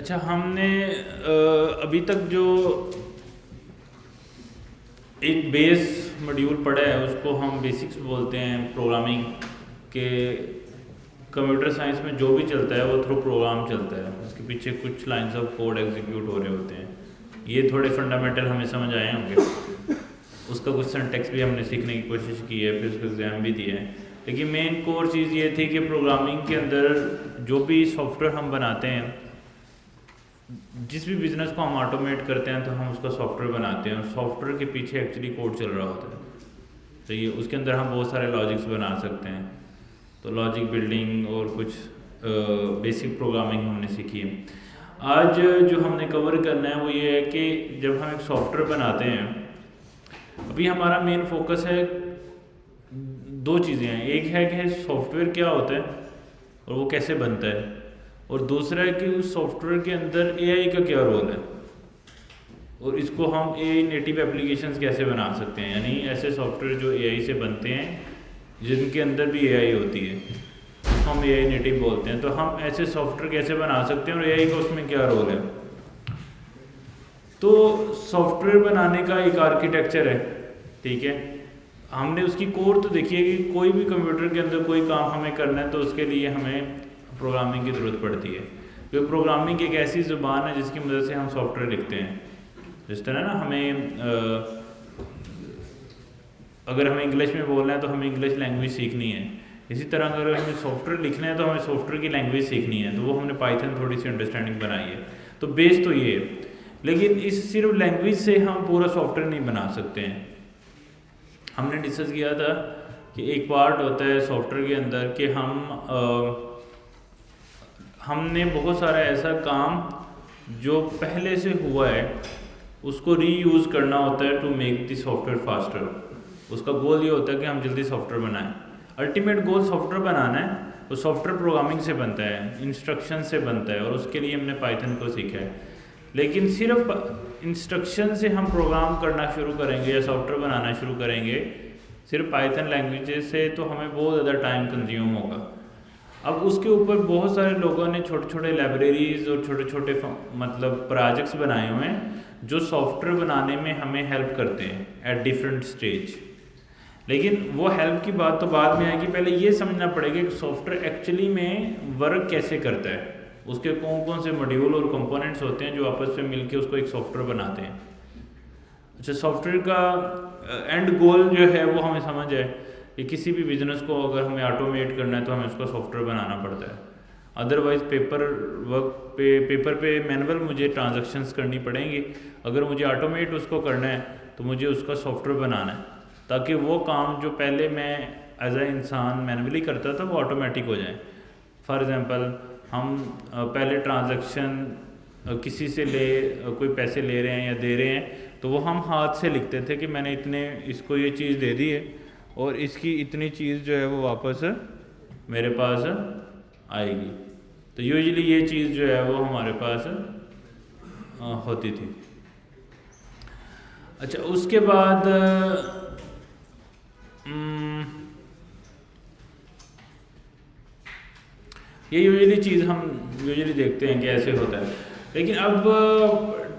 अच्छा, हमने अभी तक जो एक बेस मॉड्यूल पढ़ा है उसको हम बेसिक्स बोलते हैं प्रोग्रामिंग के। कंप्यूटर साइंस में जो भी चलता है वो थ्रू प्रोग्राम चलता है, उसके पीछे कुछ लाइंस ऑफ कोड एग्जीक्यूट हो रहे होते हैं। ये थोड़े फंडामेंटल हमें समझ आए होंगे। उसका कुछ सिंटैक्स भी हमने सीखने की कोशिश की है, फिर उसका एग्ज़ाम भी दिया है। लेकिन मेन कोर चीज़ ये थी कि प्रोग्रामिंग के अंदर जो भी सॉफ्टवेयर हम बनाते हैं, जिस भी बिज़नेस को हम ऑटोमेट करते हैं तो हम उसका सॉफ्टवेयर बनाते हैं और सॉफ्टवेयर के पीछे एक्चुअली कोड चल रहा होता है। तो ये उसके अंदर हम बहुत सारे लॉजिक्स बना सकते हैं। तो लॉजिक बिल्डिंग और कुछ बेसिक प्रोग्रामिंग हमने सीखी है। आज जो हमने कवर करना है वो ये है कि जब हम एक सॉफ्टवेयर बनाते हैं, अभी हमारा मेन फोकस है दो चीज़ें हैं। एक है कि सॉफ्टवेयर क्या होता है और वो कैसे बनता है, और दूसरा है कि उस सॉफ्टवेयर के अंदर एआई का क्या रोल है और इसको हम एआई नेटिव एप्लीकेशंस कैसे बना सकते हैं। यानी ऐसे सॉफ्टवेयर जो एआई से बनते हैं जिनके अंदर भी एआई होती है, उसको हम एआई नेटिव बोलते हैं। तो हम ऐसे सॉफ्टवेयर कैसे बना सकते हैं और एआई का उसमें क्या रोल है। तो सॉफ्टवेयर बनाने का एक आर्किटेक्चर है, ठीक है। हमने उसकी कोर तो देखी है कि कोई भी कंप्यूटर के अंदर कोई काम हमें करना है तो उसके लिए हमें प्रोग्रामिंग की ज़रूरत पड़ती है, क्योंकि प्रोग्रामिंग एक ऐसी ज़ुबान है जिसकी मदद से हम सॉफ्टवेयर लिखते हैं। जिस तरह ना हमें अगर हमें इंग्लिश में बोलना है तो हमें इंग्लिश लैंग्वेज सीखनी है, इसी तरह अगर हमें सॉफ्टवेयर लिखना है तो हमें सॉफ्टवेयर की लैंग्वेज सीखनी है। तो वो हमने पाइथन थोड़ी सी अंडरस्टैंडिंग बनाई है। तो बेस तो ये है, लेकिन इस सिर्फ लैंग्वेज से हम पूरा सॉफ्टवेयर नहीं बना सकते हैं। हमने डिस्कस किया था कि एक पार्ट होता है सॉफ्टवेयर के अंदर कि हमने बहुत सारा ऐसा काम जो पहले से हुआ है उसको रीयूज़ करना होता है to make the software faster. उसका गोल ये होता है कि हम जल्दी सॉफ्टवेयर बनाएं। अल्टीमेट गोल सॉफ्टवेयर बनाना है, तो सॉफ्टवेयर प्रोग्रामिंग से बनता है, इंस्ट्रक्शन से बनता है, और उसके लिए हमने पाइथन को सीखा है। लेकिन सिर्फ इंस्ट्रक्शन से हम प्रोग्राम करना शुरू करेंगे या सॉफ्टवेयर बनाना शुरू करेंगे सिर्फ पाइथन लैंग्वेज से, तो हमें बहुत ज़्यादा टाइम कंज्यूम होगा। अब उसके ऊपर बहुत सारे लोगों ने छोटे छोटे लाइब्रेरीज और छोटे छोटे मतलब प्रोजेक्ट्स बनाए हुए हैं जो सॉफ्टवेयर बनाने में हमें हेल्प करते हैं एट डिफरेंट स्टेज। लेकिन वो हेल्प की बात तो बाद में आएगी, पहले ये समझना पड़ेगा कि सॉफ्टवेयर एक्चुअली में वर्क कैसे करता है, उसके कौन कौन से मॉड्यूल और कंपोनेंट्स होते हैं जो आपस में मिलके उसको एक सॉफ्टवेयर बनाते हैं। अच्छा, सॉफ्टवेयर का एंड गोल जो है वो हमें समझ है कि किसी भी बिजनेस को अगर हमें ऑटोमेट करना है तो हमें उसका सॉफ्टवेयर बनाना पड़ता है। अदरवाइज़ पेपर पे मैनुअल मुझे ट्रांजैक्शंस करनी पड़ेंगी। अगर मुझे ऑटोमेट उसको करना है तो मुझे उसका सॉफ्टवेयर बनाना है, ताकि वो काम जो पहले मैं एज ए इंसान मैनुअली करता था वो ऑटोमेटिक हो जाए। फॉर एग्ज़ाम्पल, हम पहले ट्रांजैक्शन किसी से कोई पैसे ले रहे हैं या दे रहे हैं तो वो हम हाथ से लिखते थे कि मैंने इतने इसको ये चीज़ दे दी है और इसकी इतनी चीज़ जो है वो वापस मेरे पास आएगी। तो यूजुअली ये चीज़ जो है वो हमारे पास होती थी। अच्छा, उसके बाद ये यूजुअली चीज़ हम यूजुअली देखते हैं कि ऐसे होता है। लेकिन अब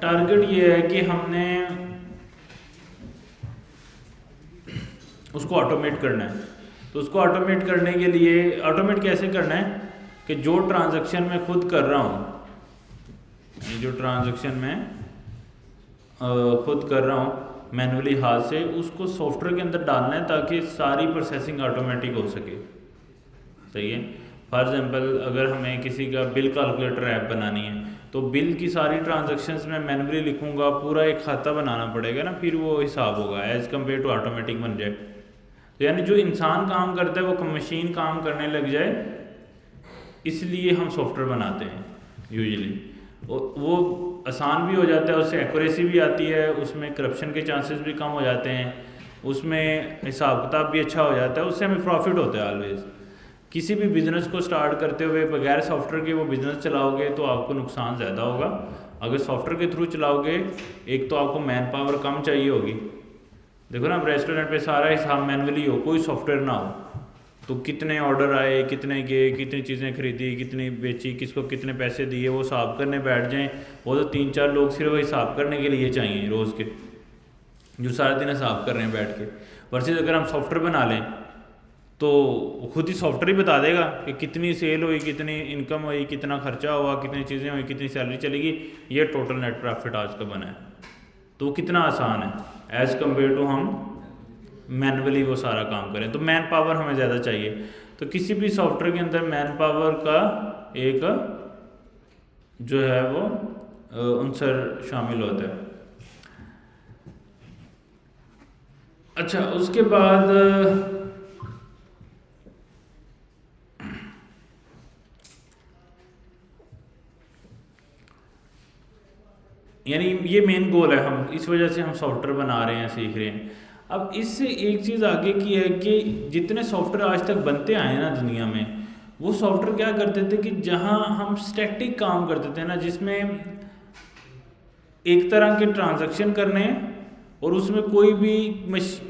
टारगेट ये है कि हमने उसको ऑटोमेट करना है। तो उसको ऑटोमेट करने के लिए ऑटोमेट कैसे करना है कि जो ट्रांजैक्शन मैं खुद कर रहा हूँ, जो ट्रांजैक्शन मैं खुद कर रहा हूँ मैनुअली हाथ से, उसको सॉफ्टवेयर के अंदर डालना है ताकि सारी प्रोसेसिंग ऑटोमेटिक हो सके। सही है। फॉर एग्जांपल, अगर हमें किसी का बिल कैलकुलेटर ऐप बनानी है तो बिल की सारी ट्रांजैक्शंस मैं मैनुअली लिखूंगा, पूरा एक खाता बनाना पड़ेगा ना, फिर वो हिसाब होगा एज़ कम्पेयर टू ऑटोमेटिक बन जाए। तो यानी जो इंसान काम करता है वो मशीन काम करने लग जाए, इसलिए हम सॉफ्टवेयर बनाते हैं यूजुअली। वो आसान भी हो जाता है, उससे एक्यूरेसी भी आती है, उसमें करप्शन के चांसेस भी कम हो जाते हैं, उसमें हिसाब किताब भी अच्छा हो जाता है, उससे हमें प्रॉफिट होता है ऑलवेज। किसी भी बिज़नेस को स्टार्ट करते हुए बगैर सॉफ्टवेयर के वो बिज़नेस चलाओगे तो आपको नुकसान ज़्यादा होगा। अगर सॉफ्टवेयर के थ्रू चलाओगे, एक तो आपको मैन पावर कम चाहिए होगी। देखो ना, रेस्टोरेंट पे सारा हिसाब मैनुअली हो, कोई सॉफ्टवेयर ना हो, तो कितने ऑर्डर आए, कितने गए, कितनी चीज़ें खरीदी, कितनी बेची, किसको कितने पैसे दिए, वो हिसाब करने बैठ जाएं। वो तो 3-4 लोग सिर्फ हिसाब करने के लिए चाहिए रोज़ के, जो सारा दिन हिसाब कर रहे हैं बैठ के। वर्सेस अगर हम सॉफ्टवेयर बना लें तो खुद ही सॉफ्टवेयर ही बता देगा कि कितनी सेल हुई, कितनी इनकम हुई, कितना खर्चा हुआ, कितनी चीज़ें हुई, कितनी सैलरी चलेगी, ये टोटल नेट प्रॉफिट आज का बना है। तो कितना आसान है एज़ कम्पेयर टू हम मैनुअली वो सारा काम करें। तो मैन पावर हमें ज़्यादा चाहिए। तो किसी भी सॉफ्टवेयर के अंदर मैन पावर का एक जो है वो अंसर शामिल होता है। अच्छा, उसके बाद यानी ये मेन गोल है, हम इस वजह से हम सॉफ्टवेयर बना रहे हैं, सीख रहे हैं। अब इससे एक चीज़ आगे की है कि जितने सॉफ्टवेयर आज तक बनते आए हैं ना दुनिया में, वो सॉफ्टवेयर क्या करते थे कि जहाँ हम स्टैटिक काम करते थे ना, जिसमें एक तरह के ट्रांजैक्शन करने हैं और उसमें कोई भी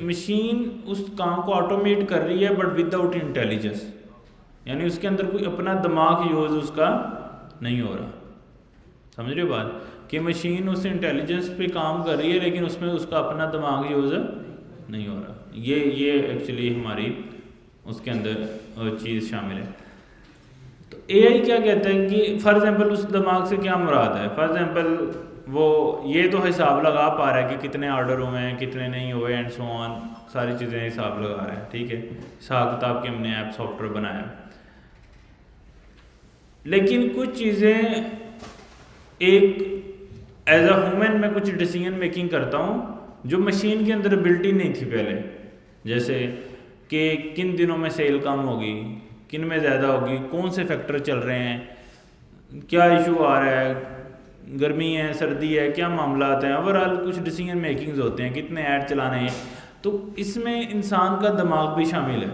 मशीन उस काम को ऑटोमेट कर रही है बट विदाउट इंटेलिजेंस, यानी उसके अंदर कोई अपना दिमाग यूज़ उसका नहीं हो रहा। समझ रहे हो बात, कि मशीन उस इंटेलिजेंस पे काम कर रही है लेकिन उसमें उसका अपना दिमाग यूज़ नहीं हो रहा। ये एक्चुअली हमारी उसके अंदर चीज़ शामिल है। तो एआई क्या कहता है कि फॉर एग्जांपल उस दिमाग से क्या मुराद है, फॉर एग्जांपल वो ये तो हिसाब लगा पा रहा है कि कितने ऑर्डर हुए हैं, कितने नहीं हुए, एंड सो ऑन, सारी चीज़ें हिसाब लगा रहे हैं, ठीक है, हिसाब किताब के हमने ऐप सॉफ्टवेयर बनाया। लेकिन कुछ चीज़ें एक एज अ ह्यूमन मैं कुछ डिसीजन मेकिंग करता हूँ जो मशीन के अंदर एबिलिटी नहीं थी पहले, जैसे कि किन दिनों में सेल कम होगी, किन में ज़्यादा होगी, कौन से फैक्टर चल रहे हैं, क्या इशू आ रहा है, गर्मी है, सर्दी है, क्या मामला आते हैं, ओवरऑल कुछ डिसीजन मेकिंग्स होते हैं, कितने ऐड चलाने हैं। तो इसमें इंसान का दिमाग भी शामिल है।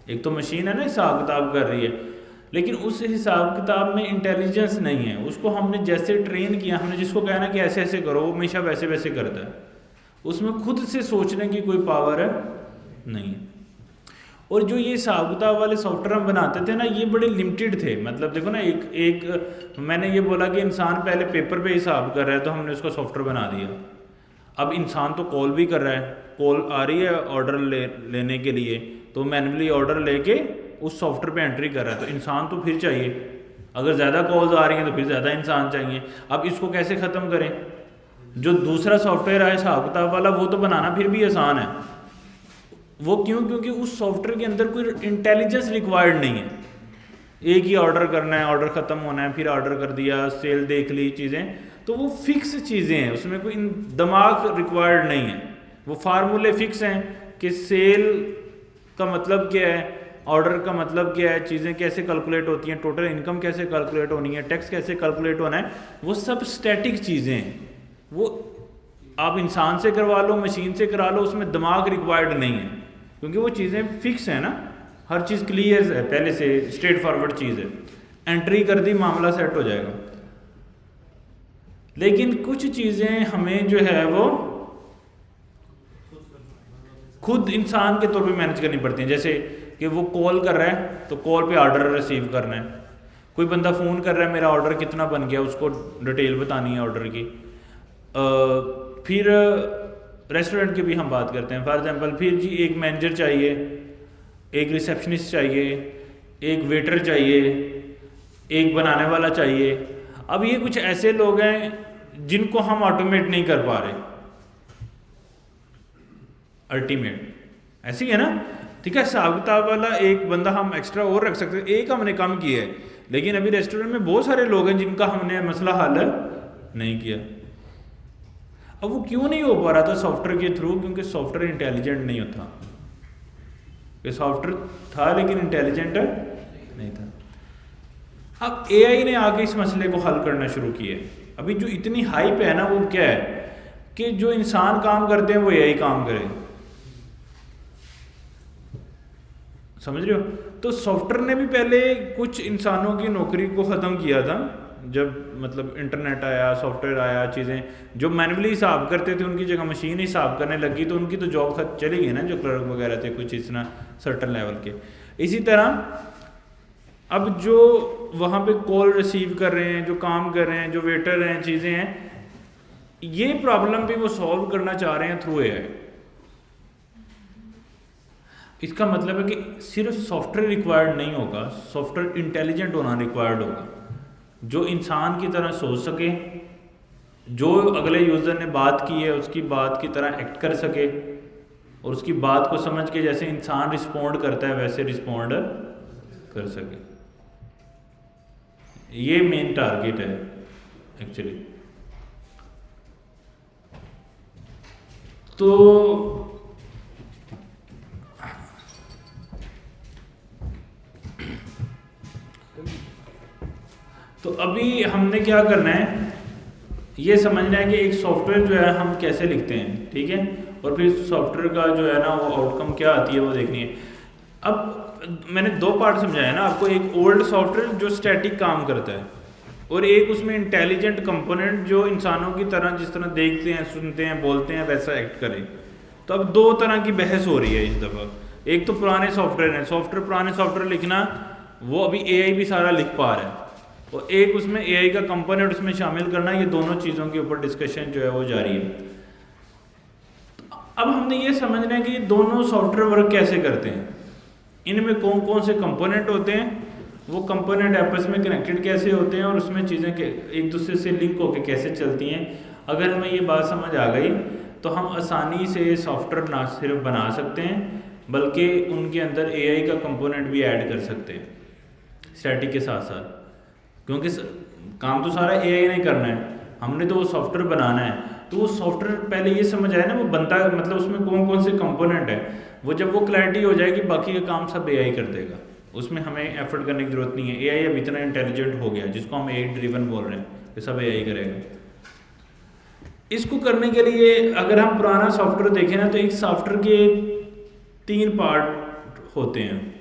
एक तो मशीन है ना हिसाब किताब कर रही है, लेकिन उस हिसाब किताब में इंटेलिजेंस नहीं है। उसको हमने जैसे ट्रेन किया, हमने जिसको कहना कि ऐसे ऐसे करो, वो हमेशा वैसे वैसे करता है, उसमें खुद से सोचने की कोई पावर है नहीं है। और जो ये हिसाब किताब वाले सॉफ्टवेयर हम बनाते थे ना, ये बड़े लिमिटेड थे। मतलब देखो ना, एक मैंने ये बोला कि इंसान पहले पेपर पे हिसाब कर रहा है तो हमने उसका सॉफ्टवेयर बना दिया। अब इंसान तो कॉल भी कर रहा है, कॉल आ रही है ऑर्डर लेने के लिए, तो मैनुअली ऑर्डर लेके उस सॉफ्टवेयर पे एंट्री कर रहा है, तो इंसान तो फिर चाहिए। अगर ज़्यादा कॉल्स आ रही हैं तो फिर ज़्यादा इंसान चाहिए। अब इसको कैसे ख़त्म करें? जो दूसरा सॉफ्टवेयर है हिसाब किताब वाला, वो तो बनाना फिर भी आसान है। वो क्यों? क्योंकि उस सॉफ्टवेयर के अंदर कोई इंटेलिजेंस रिक्वायर्ड नहीं है। एक ही ऑर्डर करना है, ऑर्डर ख़त्म होना है, फिर ऑर्डर कर दिया, सेल देख ली, चीज़ें तो वो फिक्स चीज़ें हैं, उसमें कोई दिमाग रिक्वायर्ड नहीं है। वो फार्मूले फिक्स हैं कि सेल का मतलब क्या है, ऑर्डर का मतलब क्या है, चीज़ें कैसे कैलकुलेट होती हैं, टोटल इनकम कैसे कैलकुलेट होनी है, टैक्स कैसे कैलकुलेट होना है, वो सब स्टैटिक चीज़ें हैं। वो आप इंसान से करवा लो, मशीन से करा लो, उसमें दिमाग रिक्वायर्ड नहीं है, क्योंकि वो चीज़ें फिक्स हैं ना, हर चीज़ क्लियर है, पहले से स्ट्रेट फॉरवर्ड चीज़ है, एंट्री कर दी, मामला सेट हो जाएगा। लेकिन कुछ चीज़ें हमें जो है वो खुद इंसान के तौर पे मैनेज करनी पड़ती हैं। जैसे कि वो कॉल कर रहा है तो कॉल पे ऑर्डर रिसीव करना है, कोई बंदा फ़ोन कर रहा है मेरा ऑर्डर कितना बन गया, उसको डिटेल बतानी है ऑर्डर की। फिर रेस्टोरेंट की भी हम बात करते हैं, फॉर एग्जांपल, फिर जी एक मैनेजर चाहिए, एक रिसेप्शनिस्ट चाहिए, एक वेटर चाहिए, एक बनाने वाला चाहिए। अब ये कुछ ऐसे लोग हैं जिनको हम ऑटोमेट नहीं कर पा रहे, अल्टीमेट ऐसी है ना, ठीक है। हिसाब किताब वाला एक बंदा हम एक्स्ट्रा और रख सकते हैं, एक हमने कम किया है, लेकिन अभी रेस्टोरेंट में बहुत सारे लोग हैं जिनका हमने मसला हल नहीं किया। अब वो क्यों नहीं हो पा रहा था सॉफ्टवेयर के थ्रू? क्योंकि सॉफ्टवेयर इंटेलिजेंट नहीं होता। ये सॉफ्टवेयर था लेकिन इंटेलिजेंट नहीं था। अब एआई ने आके इस मसले को हल करना शुरू किया। अभी जो इतनी हाइप है ना, वो क्या है कि जो इंसान काम करते हैं वो एआई काम करे, समझ रहे हो? तो सॉफ्टवेयर ने भी पहले कुछ इंसानों की नौकरी को ख़त्म किया था, जब मतलब इंटरनेट आया, सॉफ्टवेयर आया, चीज़ें जो मैनुअली हिसाब करते थे उनकी जगह मशीन हिसाब करने लगी, तो उनकी तो जॉब खत चली गई ना, जो क्लर्क वगैरह थे कुछ इस ना सर्टन लेवल के। इसी तरह अब जो वहाँ पे कॉल रिसीव कर रहे हैं, जो काम कर रहे हैं, जो वेटर हैं, चीज़ें हैं, ये प्रॉब्लम भी वो सॉल्व करना चाह रहे हैं थ्रू एआई। इसका मतलब है कि सिर्फ सॉफ्टवेयर रिक्वायर्ड नहीं होगा, सॉफ्टवेयर इंटेलिजेंट होना रिक्वायर्ड होगा, जो इंसान की तरह सोच सके, जो अगले यूज़र ने बात की है उसकी बात की तरह एक्ट कर सके, और उसकी बात को समझ के जैसे इंसान रिस्पॉन्ड करता है वैसे रिस्पॉन्ड कर सके। ये मेन टारगेट है एक्चुअली। तो अभी हमने क्या करना है, ये समझना है कि एक सॉफ्टवेयर जो है हम कैसे लिखते हैं, ठीक है, और फिर सॉफ्टवेयर का जो है ना वो आउटकम क्या आती है वो देखनी है। अब मैंने दो पार्ट समझाया ना आपको, एक ओल्ड सॉफ्टवेयर जो स्टैटिक काम करता है, और एक उसमें इंटेलिजेंट कंपोनेंट जो इंसानों की तरह जिस तरह देखते हैं, सुनते हैं, बोलते हैं वैसा एक्ट करे। तो अब दो तरह की बहस हो रही है इस दफ़ा। एक तो पुराने सॉफ्टवेयर हैं, पुराने सॉफ्टवेयर लिखना वो अभी एआई भी सारा लिख पा रहा है, और एक उसमें एआई का कंपोनेंट उसमें शामिल करना, ये दोनों चीज़ों के ऊपर डिस्कशन जो है वो जारी है। अब हमने ये समझना है कि दोनों सॉफ्टवेयर वर्क कैसे करते हैं, इनमें कौन कौन से कंपोनेंट होते हैं, वो कंपोनेंट आपस में कनेक्टेड कैसे होते हैं, और उसमें चीज़ें एक दूसरे से लिंक होकर कैसे चलती हैं। अगर हमें ये बात समझ आ गई तो हम आसानी से सॉफ्टवेयर ना सिर्फ बना सकते हैं बल्कि उनके अंदर एआई का कंपोनेंट भी ऐड कर सकते हैं स्टैटिक के साथ साथ, क्योंकि काम तो सारा एआई ने करना है, हमने तो वो सॉफ्टवेयर बनाना है। तो वो सॉफ्टवेयर पहले ये समझ आया ना वो बनता है, मतलब उसमें कौन कौन से कंपोनेंट है, वो जब वो क्लैरिटी हो जाएगी बाकी का काम सब एआई कर देगा, उसमें हमें एफर्ट करने की ज़रूरत नहीं है। एआई अब इतना इंटेलिजेंट हो गया जिसको हम एआई ड्रिवन बोल रहे हैं, ये सब एआई करेगा। इसको करने के लिए अगर हम पुराना सॉफ्टवेयर देखें ना, तो एक सॉफ्टवेयर के 3 पार्ट होते हैं।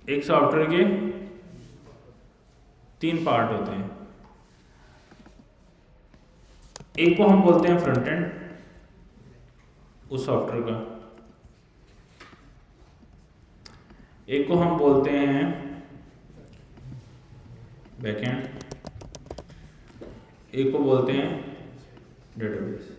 एक सॉफ्टवेयर के 3 पार्ट होते हैं। एक को हम बोलते हैं फ्रंट एंड उस सॉफ्टवेयर का, एक को हम बोलते हैं बैकएंड, एक को बोलते हैं डेटाबेस।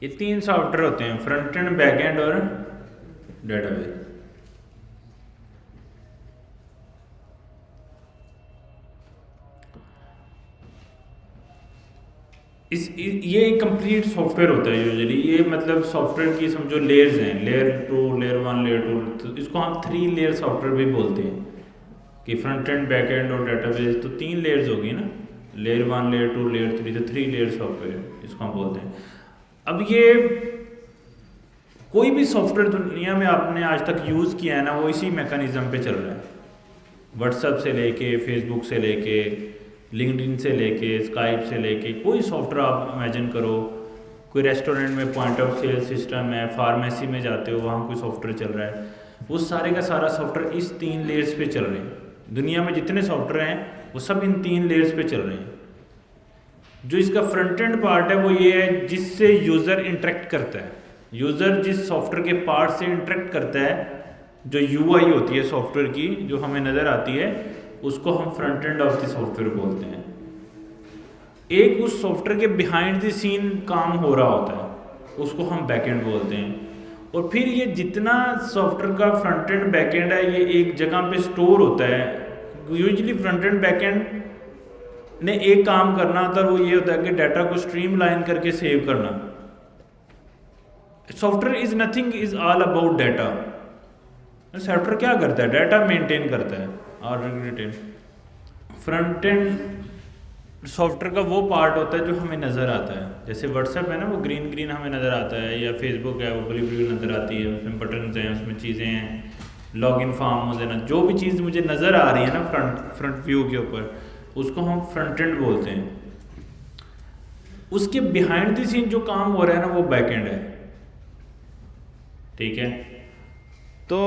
ये 3 सॉफ्टवेयर होते हैं, फ्रंट एंड, बैक एंड और डेटाबेस। ये एक कंप्लीट सॉफ्टवेयर होता है यूजुअली। ये मतलब सॉफ्टवेयर की समझो लेयर्स हैं, लेयर 2, लेयर 1, लेयर 2। तो इसको हम 3 लेयर सॉफ्टवेयर भी बोलते हैं कि फ्रंट एंड, बैक एंड और डेटाबेस। तो 3 लेयर्स होगी ना, लेयर 1, लेयर 2, लेयर 3, तो 3 लेयर सॉफ्टवेयर इसको हम बोलते हैं। अब ये कोई भी सॉफ्टवेयर दुनिया में आपने आज तक यूज़ किया है ना, वो इसी मैकेनिज़्म पे चल रहा है। व्हाट्सएप से लेके, फेसबुक से लेके, लिंक्डइन से लेके, स्काइप से लेके, कोई सॉफ्टवेयर आप इमेजिन करो, कोई रेस्टोरेंट में पॉइंट ऑफ सेल सिस्टम है, फार्मेसी में जाते हो वहाँ कोई सॉफ्टवेयर चल रहा है, वो सारे का सारा सॉफ्टवेयर इस 3 लेयर्स पे चल रहे हैं। दुनिया में जितने सॉफ्टवेयर हैं वो सब इन 3 लेयर्स पे चल रहे हैं। जो इसका फ्रंट एंड पार्ट है वो ये है जिससे यूज़र इंटरेक्ट करता है। यूज़र जिस सॉफ्टवेयर के पार्ट से इंटरेक्ट करता है, जो यूआई होती है सॉफ्टवेयर की जो हमें नज़र आती है, उसको हम front end of the software बोलते हैं। एक उस सॉफ्टवेयर के बिहाइंड द सीन काम हो रहा होता है, उसको हम बैक एंड बोलते हैं। और फिर ये जितना सॉफ्टवेयर का फ्रंट एंड बैक एंड है ये एक जगह पे स्टोर होता है। Usually front end back and ने एक काम करना होता है, वो ये होता है कि डाटा को स्ट्रीमलाइन करके सेव करना। Software is nothing, is all about data. Software क्या करता है? डाटा मेंटेन करता है और रिटेन। फ्रंट एंड सॉफ्टवेयर का वो पार्ट होता है जो हमें नज़र आता है। जैसे व्हाट्सएप है ना, वो ग्रीन ग्रीन हमें नज़र आता है, या फेसबुक है वो ब्लू ब्लू नज़र आती है, उसमें बटन्स हैं, उसमें चीज़ें हैं, लॉगिन फॉर्म मुझे ना, जो भी चीज़ मुझे नज़र आ रही है ना फ्रंट व्यू के ऊपर, उसको हम फ्रंट एंड बोलते हैं। उसके बिहाइंड द सीन जो काम हो रहा है ना, वो बैक एंड है। ठीक है, तो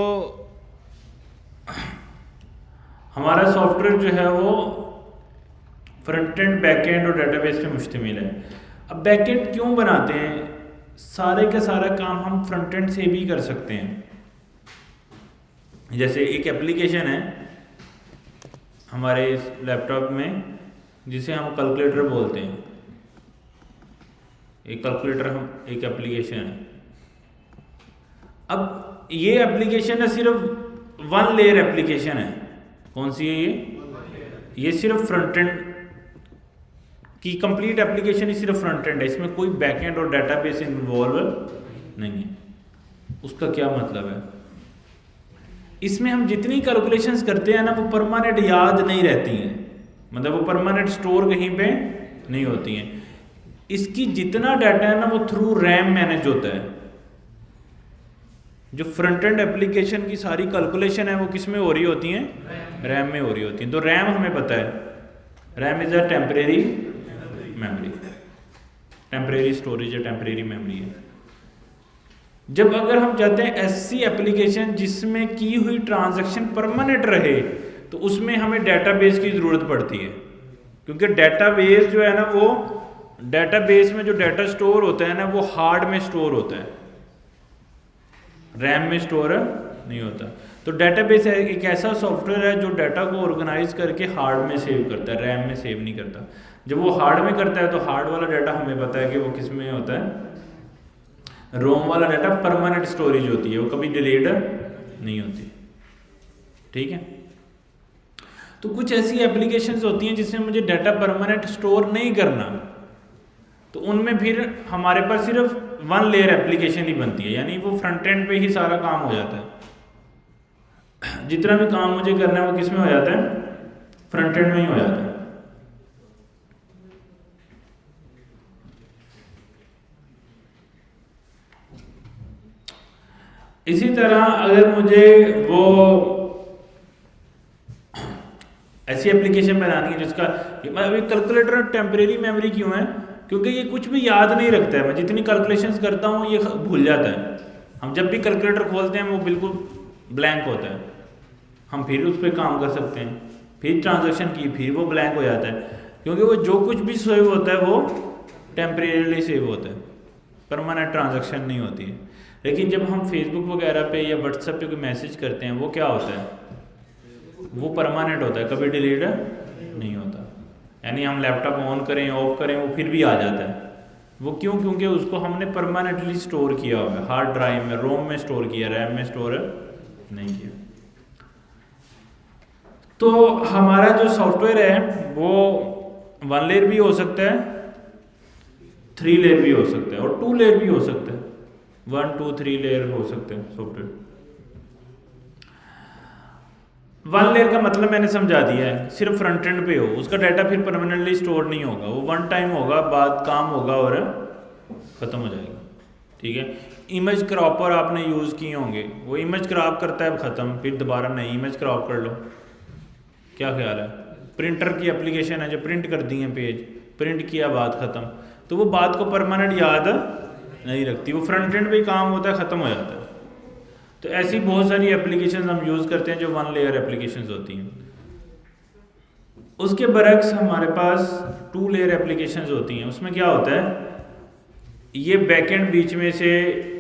हमारा सॉफ्टवेयर जो है वो फ्रंट एंड, बैक एंड और डेटाबेस पे मुश्तमिल है। अब बैक एंड क्यों बनाते हैं? सारे का सारा काम हम फ्रंट एंड से भी कर सकते हैं। जैसे एक एप्लीकेशन है हमारे लैपटॉप में जिसे हम कैलकुलेटर बोलते हैं। एक कैलकुलेटर हम एक एप्लीकेशन है। अब ये एप्लीकेशन है सिर्फ वन लेयर एप्लीकेशन है। कौन सी है ये सिर्फ फ्रंट एंड की कंप्लीट एप्लीकेशन ही सिर्फ फ्रंट एंड है, इसमें कोई बैक एंड और डेटाबेस इन्वॉल्व नहीं है। उसका क्या मतलब है? इसमें हम जितनी कैलकुलेशंस करते हैं ना, वो परमानेंट याद नहीं रहती हैं, मतलब वो परमानेंट स्टोर कहीं पे नहीं होती हैं। इसकी जितना डाटा है ना, वो थ्रू रैम मैनेज होता है। जो फ्रंट एंड एप्लीकेशन की सारी कैलकुलेशन है वो किस में हो रही होती हैं? रैम में हो रही होती हैं। तो रैम हमें पता है, RAM is a temporary memory, temporary storage है, टेम्परेरी मेमोरी है। जब अगर हम चाहते हैं ऐसी एप्लीकेशन जिसमें की हुई ट्रांजैक्शन परमानेंट रहे, तो उसमें हमें डेटाबेस की ज़रूरत पड़ती है। क्योंकि डेटाबेस जो है ना, वो डेटाबेस में जो डाटा स्टोर होता है ना, वो हार्ड में स्टोर होता है, रैम में स्टोर नहीं होता। तो डेटाबेस एक ऐसा सॉफ्टवेयर है जो डाटा को ऑर्गेनाइज करके हार्ड में सेव करता है, रैम में सेव नहीं करता। जब वो हार्ड में करता है तो हार्ड वाला डाटा हमें पता है कि वो किस में होता है, रोम वाला डाटा परमानेंट स्टोरेज होती है, वो कभी डिलीट नहीं होती। ठीक है, तो कुछ ऐसी एप्लीकेशंस होती हैं जिसमें मुझे डाटा परमानेंट स्टोर नहीं करना, तो उनमें फिर हमारे पास सिर्फ वन लेयर एप्लीकेशन ही बनती है, यानी वो फ्रंट एंड पे ही सारा काम हो जाता है। जितना भी काम मुझे करना है वो किस में हो जाता है? फ्रंट एंड में ही हो जाता है। इसी तरह अगर मुझे वो ऐसी एप्लीकेशन बनानी है जिसका, अभी कैलकुलेटर टेम्परेरी मेमोरी क्यों है? क्योंकि ये कुछ भी याद नहीं रखता है। मैं जितनी कैलकुलेशंस करता हूँ ये भूल जाता है। हम जब भी कैलकुलेटर खोलते हैं वो बिल्कुल ब्लैंक होता है, हम फिर उस पर काम कर सकते हैं, फिर ट्रांजैक्शन की, फिर वो ब्लैंक हो जाता है। क्योंकि वो जो कुछ भी सेव होता है वो टेम्परेरीली सेव होता है, परमानेंट ट्रांजैक्शन नहीं होती है। लेकिन जब हम फेसबुक वगैरह पे या व्हाट्सएप पे कोई मैसेज करते हैं, वो क्या होता है? वो परमानेंट होता है, कभी डिलीट नहीं होता। यानी हम लैपटॉप ऑन करें ऑफ करें वो फिर भी आ जाता है। वो क्यों? क्योंकि उसको हमने परमानेंटली स्टोर किया हुआ है, हार्ड ड्राइव में, रोम में स्टोर किया, रैम में स्टोर नहीं किया। तो हमारा जो सॉफ्टवेयर है वो वन लेयर भी हो सकता है, 3 लेयर भी हो सकता है, और 2 लेयर भी हो सकता है। 1 2 3 लेयर हो सकते हैं सॉफ्टवेयर। 1 लेयर का मतलब मैंने समझा दिया है, सिर्फ फ्रंट एंड पे हो, उसका डाटा फिर परमानेंटली स्टोर नहीं होगा, वो वन टाइम होगा, बाद काम होगा और ख़त्म हो जाएगा। ठीक है, इमेज क्रॉपर आपने यूज़ किए होंगे, वो इमेज क्रॉप करता है ख़त्म, फिर दोबारा नई इमेज क्रॉप कर लो। क्या ख्याल है? प्रिंटर की एप्लीकेशन है जो प्रिंट कर दी है पेज, प्रिंट किया, बात ख़त्म, तो वो बात को परमानेंट याद नहीं रखती, वो फ्रंट एंड पे काम होता है, ख़त्म हो जाता है। तो ऐसी बहुत सारी एप्लीकेशंस हम यूज़ करते हैं जो 1 लेयर एप्लीकेशंस होती हैं। उसके बरक्स हमारे पास 2 लेयर एप्लीकेशंस होती हैं। उसमें क्या होता है, ये बैक एंड बीच में से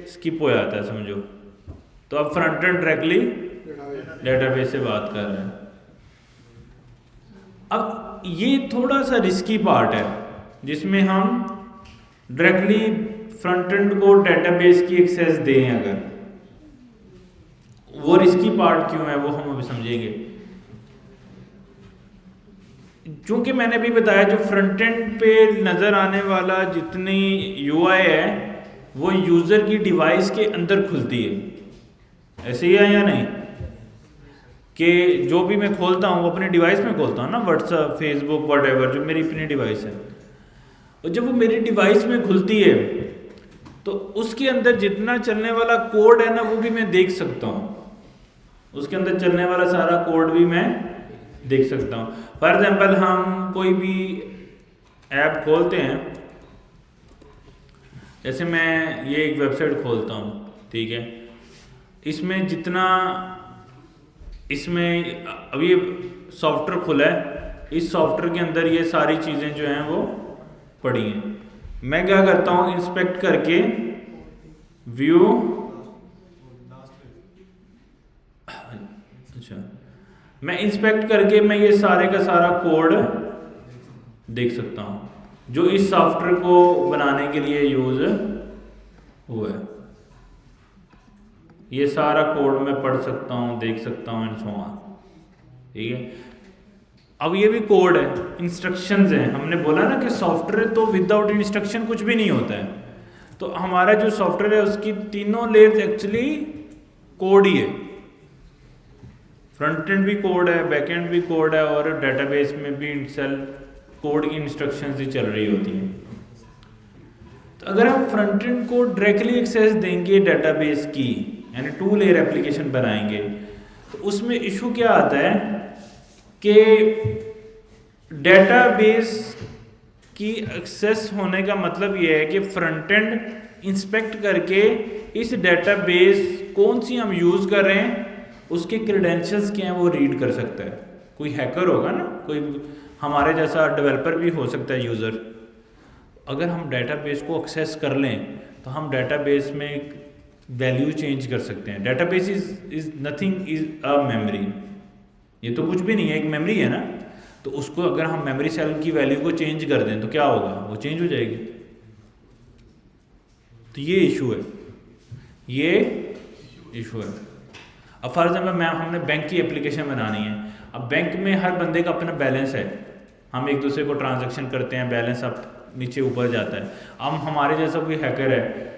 स्किप हो जाता है समझो, तो अब फ्रंट एंड डायरेक्टली डेटाबेस से बात कर रहे हैं। अब ये थोड़ा सा रिस्की पार्ट है जिसमें हम डायरेक्टली फ्रंट एंड को डेटाबेस की एक्सेस दें। अगर वो रिस्की पार्ट क्यों है वो हम अभी समझेंगे। चूंकि मैंने भी बताया जो फ्रंट एंड पे नज़र आने वाला जितनी यूआई है वो यूज़र की डिवाइस के अंदर खुलती है, ऐसे ही है या नहीं? कि जो भी मैं खोलता हूँ वो अपने डिवाइस में खोलता हूँ ना, व्हाट्सअप, फेसबुक, व्हाटएवर, जो मेरी अपनी डिवाइस है, और जब वो मेरी डिवाइस में खुलती है तो उसके अंदर जितना चलने वाला कोड है ना वो भी मैं देख सकता हूँ, उसके अंदर चलने वाला सारा कोड भी मैं देख सकता हूँ। फॉर एग्जाम्पल हम कोई भी ऐप खोलते हैं, जैसे मैं ये एक वेबसाइट खोलता हूँ, ठीक है, इसमें जितना इसमें अब ये सॉफ्टवेयर खुला है, इस सॉफ्टवेयर के अंदर ये सारी चीज़ें जो हैं वो पड़ी हैं। मैं क्या करता हूँ, इंस्पेक्ट करके व्यू, अच्छा, मैं इंस्पेक्ट करके मैं ये सारे का सारा कोड देख सकता हूँ जो इस सॉफ्टवेयर को बनाने के लिए यूज हुआ है। ये सारा कोड मैं पढ़ सकता हूँ, देख सकता हूँ एंड सो ऑन, ठीक है। अब ये भी कोड है, इंस्ट्रक्शंस हैं। हमने बोला ना कि सॉफ्टवेयर तो विदाउट इंस्ट्रक्शन कुछ भी नहीं होता है, तो हमारा जो सॉफ्टवेयर है उसकी तीनों लेयर्स एक्चुअली कोड ही है। फ्रंट एंड भी कोड है, बैक एंड भी कोड है, और डेटाबेस में भी सेल्फ कोड की इंस्ट्रक्शंस ही चल रही होती हैं। तो अगर हम फ्रंट एंड को डायरेक्टली एक्सेस देंगे डेटाबेस की, यानी 2 लेयर एप्लीकेशन बनाएंगे, तो उसमें इशू क्या आता है कि डेटाबेस की एक्सेस होने का मतलब ये है कि फ्रंट एंड इंस्पेक्ट करके इस डेटाबेस कौन सी हम यूज़ कर रहे हैं, उसके क्रेडेंशियल्स क्या हैं वो रीड कर सकता है। कोई हैकर होगा ना, कोई हमारे जैसा डेवलपर भी हो सकता है यूज़र। अगर हम डेटाबेस को एक्सेस कर लें तो हम डेटाबेस में वैल्यू चेंज कर सकते हैं। Database is nothing is a memory, ये तो कुछ भी नहीं है, एक मेमोरी है ना। तो उसको अगर हम मेमोरी सेल की वैल्यू को चेंज कर दें तो क्या होगा, वो चेंज हो जाएगी। तो ये इशू है, ये इशू है। अब फॉर एग्जाम्पल हमने बैंक की एप्लीकेशन बनानी है। अब बैंक में हर बंदे का अपना बैलेंस है, हम एक दूसरे को ट्रांजैक्शन करते हैं, बैलेंस अब नीचे ऊपर जाता है। अब हमारे जैसा कोई हैकर है,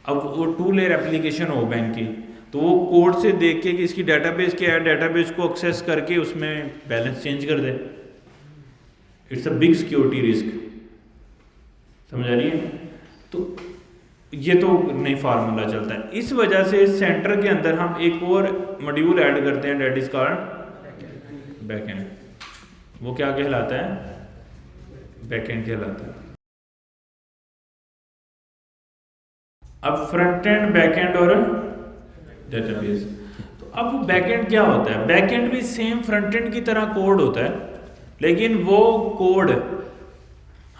अब वो 2 लेयर एप्लीकेशन हो बैंक की, तो वो कोड से देख के कि इसकी डेटाबेस क्या है, डेटाबेस को एक्सेस करके उसमें बैलेंस चेंज कर दे। It's a big security risk, समझ आ रही है। तो ये तो नहीं फार्मूला चलता है। इस वजह से सेंटर के अंदर हम एक और मॉड्यूल ऐड करते हैं, डेट इज कॉल्ड बैकएंड। वो क्या कहलाता है, बैकएंड कहलाता है। अब फ्रंट एंड, बैकएंड और डेटाबेस। तो अब बैकएंड क्या होता है, बैकएंड भी सेम फ्रंट एंड की तरह कोड होता है, लेकिन वो कोड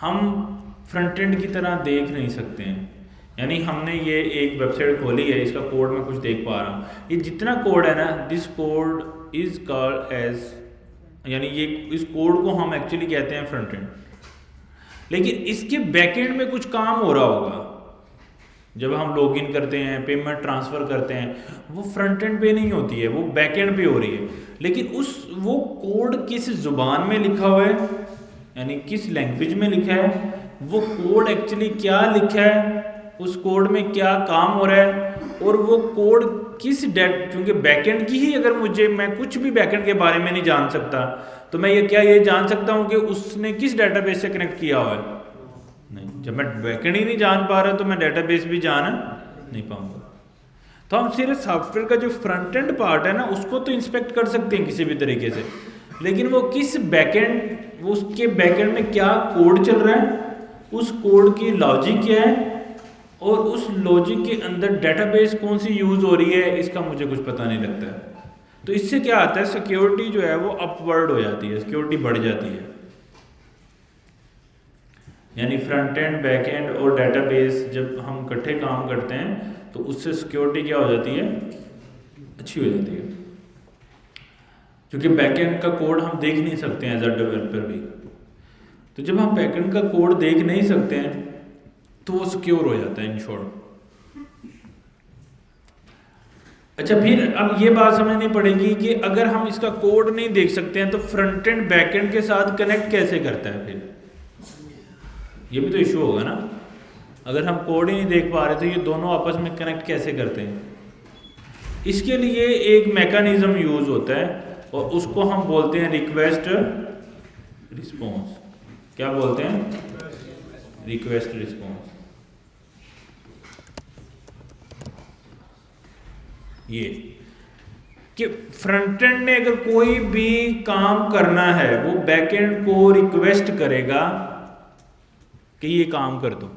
हम फ्रंट एंड की तरह देख नहीं सकते हैं। यानी हमने ये एक वेबसाइट खोली है, इसका कोड मैं कुछ देख पा रहा हूँ, ये जितना कोड है ना, this code is called age, यानी ये इस कोड को हम एक्चुअली कहते हैं फ्रंट एंड। लेकिन इसके बैकएंड में कुछ काम हो रहा होगा। जब हम लॉगिन करते हैं, पेमेंट ट्रांसफ़र करते हैं, वो फ्रंट एंड पे नहीं होती है, वो बैक एंड पे हो रही है। लेकिन वो कोड किस ज़ुबान में लिखा हुआ है, यानी किस लैंग्वेज में लिखा है, वो कोड एक्चुअली क्या लिखा है, उस कोड में क्या काम हो रहा है, और वो कोड किस क्योंकि बैकएंड की ही अगर मैं कुछ भी बैकएंड के बारे में नहीं जान सकता, तो मैं ये जान सकता हूँ कि उसने किस डेटाबेस से कनेक्ट किया हुआ है? नहीं। जब मैं बैकएंड ही नहीं जान पा रहा तो मैं डेटाबेस भी जान नहीं पाऊंगा। तो हम सिर्फ सॉफ्टवेयर का जो फ्रंट एंड पार्ट है ना, उसको तो इंस्पेक्ट कर सकते हैं किसी भी तरीके से, लेकिन वो किस बैकएंड, वो उसके बैकएंड में क्या कोड चल रहा है, उस कोड की लॉजिक क्या है, और उस लॉजिक के अंदर डेटाबेस कौन सी यूज़ हो रही है, इसका मुझे कुछ पता नहीं लगता है। तो इससे क्या आता है, सिक्योरिटी जो है वो अपवर्ड हो जाती है, सिक्योरिटी बढ़ जाती है। यानी फ्रंट एंड, बैक एंड और डेटाबेस जब हम इकट्ठे काम करते हैं तो उससे सिक्योरिटी क्या हो जाती है, अच्छी हो जाती है। क्योंकि बैक एंड का कोड हम देख नहीं सकते हैं एज अ डेवलपर भी। तो जब हम बैक एंड का कोड देख नहीं सकते हैं तो वो सिक्योर हो जाता है, इन शॉर्ट। अच्छा, फिर अब ये बात समझनी पड़ेगी कि अगर हम इसका कोड नहीं देख सकते हैं तो फ्रंट एंड बैक एंड के साथ कनेक्ट कैसे करता है, फिर ये भी तो इशू होगा ना। अगर हम कोड ही नहीं देख पा रहे तो ये दोनों आपस में कनेक्ट कैसे करते हैं? इसके लिए एक मैकेनिज्म यूज होता है और उसको हम बोलते हैं रिक्वेस्ट रिस्पॉन्स। क्या बोलते हैं? Request response. ये कि फ्रंट एंड ने अगर कोई भी काम करना है वो बैक एंड को रिक्वेस्ट करेगा कि ये काम कर दो।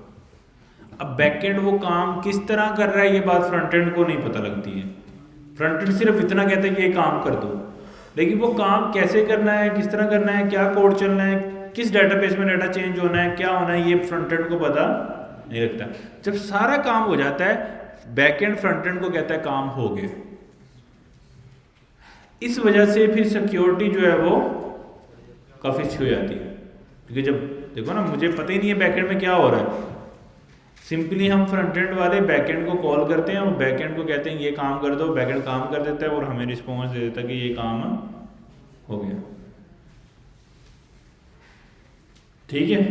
अब बैक एंड वो काम किस तरह कर रहा है ये बात फ्रंट एंड को नहीं पता लगती है। फ्रंट एंड सिर्फ इतना कहता है कि ये काम कर दो, लेकिन वो काम कैसे करना है, किस तरह करना है, क्या कोड चलना है, किस डेटाबेस में डाटा चेंज होना है, क्या होना है, ये फ्रंट एंड को पता नहीं लगता। जब सारा काम हो जाता है बैक एंड फ्रंट एंड को कहता है काम हो गया। इस वजह से फिर सिक्योरिटी जो है वो काफ़ी अच्छी हो जाती है, क्योंकि जब देखो ना मुझे पता ही नहीं है बैकएंड में क्या हो रहा है, सिंपली हम फ्रंट एंड वाले बैकएंड को कॉल करते हैं और बैकएंड को कहते हैं ये काम कर दो, बैकएंड काम कर देता है और हमें रिस्पॉन्स दे देता है कि ये काम हो गया। ठीक है,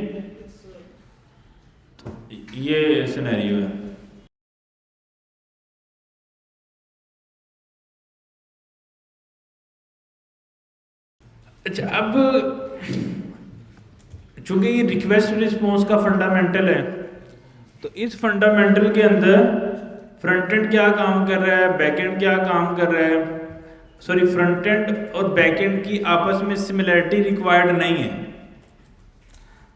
तो ये सिनेरियो है। अच्छा, अब चूंकि ये रिक्वेस्ट रिस्पॉन्स का फंडामेंटल है, तो इस फंडामेंटल के अंदर फ्रंट एंड क्या काम कर रहा है, बैक एंड क्या काम कर रहा है, सॉरी फ्रंट एंड और बैक एंड की आपस में सिमिलरिटी रिक्वायर्ड नहीं है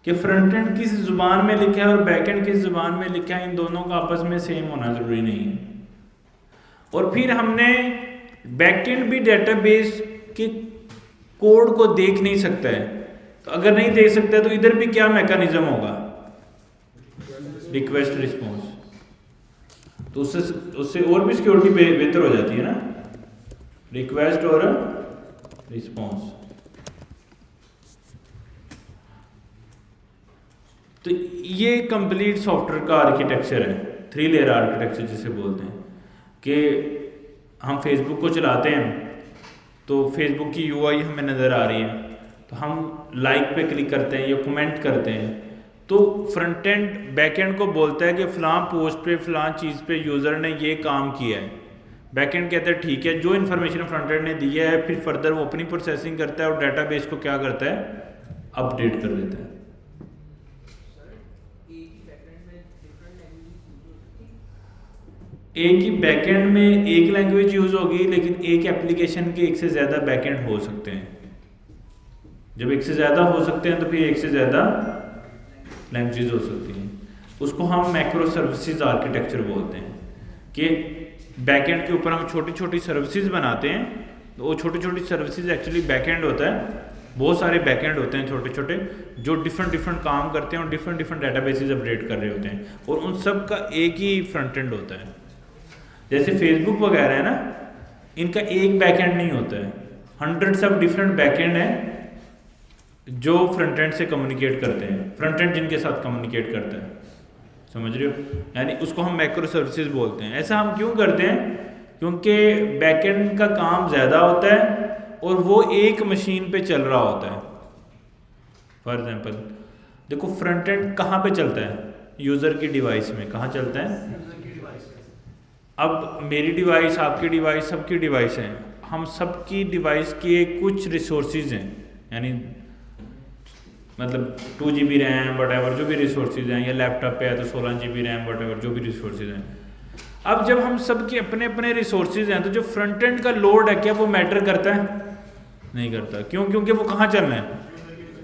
कि फ्रंट एंड किस जुबान में लिखा है और बैक एंड किस जुबान में लिखा है, इन दोनों का आपस में सेम होना जरूरी नहीं है। और फिर हमने बैक एंड भी डेटाबेस के कोड को देख नहीं सकता है, तो अगर नहीं देख सकता है तो इधर भी क्या मैकेनिज्म होगा, रिक्वेस्ट रिस्पॉन्स। तो उससे और भी सिक्योरिटी बेहतर हो जाती है ना, रिक्वेस्ट और रिस्पॉन्स। तो ये कंप्लीट सॉफ्टवेयर का आर्किटेक्चर है, 3 लेयर आर्किटेक्चर जिसे बोलते हैं। कि हम फेसबुक को चलाते हैं तो फेसबुक की यूआई हमें नज़र आ रही है, तो हम लाइक पे क्लिक करते हैं या कमेंट करते हैं, तो फ्रंट एंड बैक एंड को बोलता है कि फ़लाँ पोस्ट पे फ़लाँ चीज़ पे यूज़र ने ये काम किया है। बैक एंड कहता है ठीक है, जो इन्फॉर्मेशन फ्रंट एंड ने दिया है फिर फर्दर वो अपनी प्रोसेसिंग करता है और डेटाबेस को क्या करता है, अपडेट कर देता है। एक ही बैकएंड में एक लैंग्वेज यूज होगी, लेकिन एक एप्लीकेशन के एक से ज़्यादा बैकएंड हो सकते हैं। जब एक से ज़्यादा हो सकते हैं तो फिर एक से ज़्यादा लैंग्वेज हो सकती हैं। उसको हम मैक्रो सर्विसेज आर्किटेक्चर बोलते हैं कि बैकएंड के ऊपर हम छोटी छोटी सर्विसेज बनाते हैं, तो वो छोटी छोटी सर्विसेज एक्चुअली बैकएंड होता है। बहुत सारे बैकएंड होते हैं छोटे छोटे जो डिफरेंट काम करते हैं और डिफरेंट डेटाबेसेस अपडेट कर रहे होते हैं, और उन सब का एक ही फ्रंट एंड होता है। जैसे फेसबुक वगैरह है ना, इनका एक बैकएंड नहीं होता है, हंड्रेड्स ऑफ डिफरेंट बैकएंड हैं जो फ्रंट एंड से कम्युनिकेट करते हैं, फ्रंट एंड जिनके साथ कम्युनिकेट करता है, समझ रहे हो? यानी उसको हम मैक्रो सर्विसेज बोलते हैं। ऐसा हम क्यों करते हैं? क्योंकि बैकएंड का काम ज़्यादा होता है और वो एक मशीन पे चल रहा होता है। फॉर एग्जांपल देखो, फ्रंट एंड कहाँ पे चलता है? यूज़र की डिवाइस में। कहाँ चलता है? अब मेरी डिवाइस, आपकी डिवाइस, सबकी डिवाइस है, हम सबकी डिवाइस के कुछ रिसोर्सेज हैं, यानी मतलब 2 GB रैम वटेवर जो भी रिसोर्सेज हैं, या लैपटॉप पे है तो 16 GB रैम वटेवर जो भी रिसोर्सेज हैं। अब जब हम सबके अपने अपने रिसोर्सेज हैं, तो जो फ्रंट एंड का लोड है क्या वो मैटर करता है? नहीं करता। क्यों? क्योंकि वो कहाँ चलना है?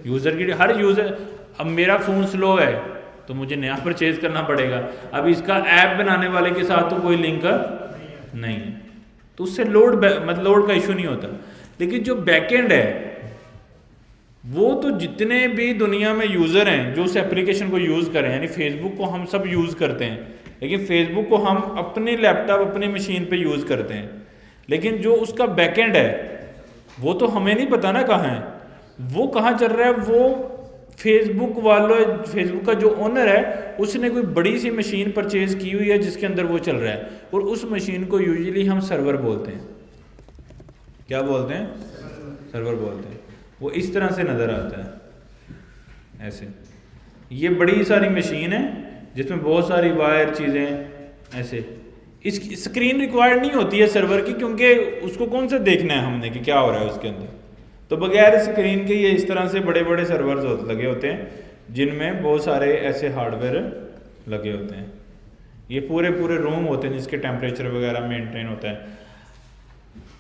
यूज़र की। हर यूज़र, अब मेरा फ़ोन स्लो है तो मुझे नया परचेज करना पड़ेगा। अब इसका ऐप बनाने वाले के साथ तो कोई लिंक नहीं है, तो उससे लोड का इशू नहीं होता। लेकिन जो बैकएंड है वो तो जितने भी दुनिया में यूज़र हैं जो उस एप्लीकेशन को यूज़ करें, यानी फेसबुक को हम सब यूज़ करते हैं, लेकिन फेसबुक को हम अपने लैपटॉप, अपनी मशीन पे यूज़ करते हैं, लेकिन जो उसका बैकएंड है वो तो हमें नहीं पता ना कहाँ है, वो कहाँ चल रहा है। वो फेसबुक वालों, फेसबुक का जो ओनर है उसने कोई बड़ी सी मशीन परचेज की हुई है जिसके अंदर वो चल रहा है, और उस मशीन को यूजुअली हम सर्वर बोलते हैं। क्या बोलते हैं? सर्वर बोलते हैं। वो इस तरह से नज़र आता है ऐसे। ये बड़ी सारी मशीन है जिसमें बहुत सारी वायर चीज़ें ऐसे, इसकी स्क्रीन रिक्वायर्ड नहीं होती है सर्वर की, क्योंकि उसको कौन सा देखना है हमने कि क्या हो रहा है उसके अंदर। तो बगैर स्क्रीन के ये इस तरह से बड़े बड़े सर्वर्स लगे होते हैं जिनमें बहुत सारे ऐसे हार्डवेयर लगे होते हैं। ये पूरे पूरे रूम होते हैं जिसके टेम्परेचर वगैरह मेंटेन होता है।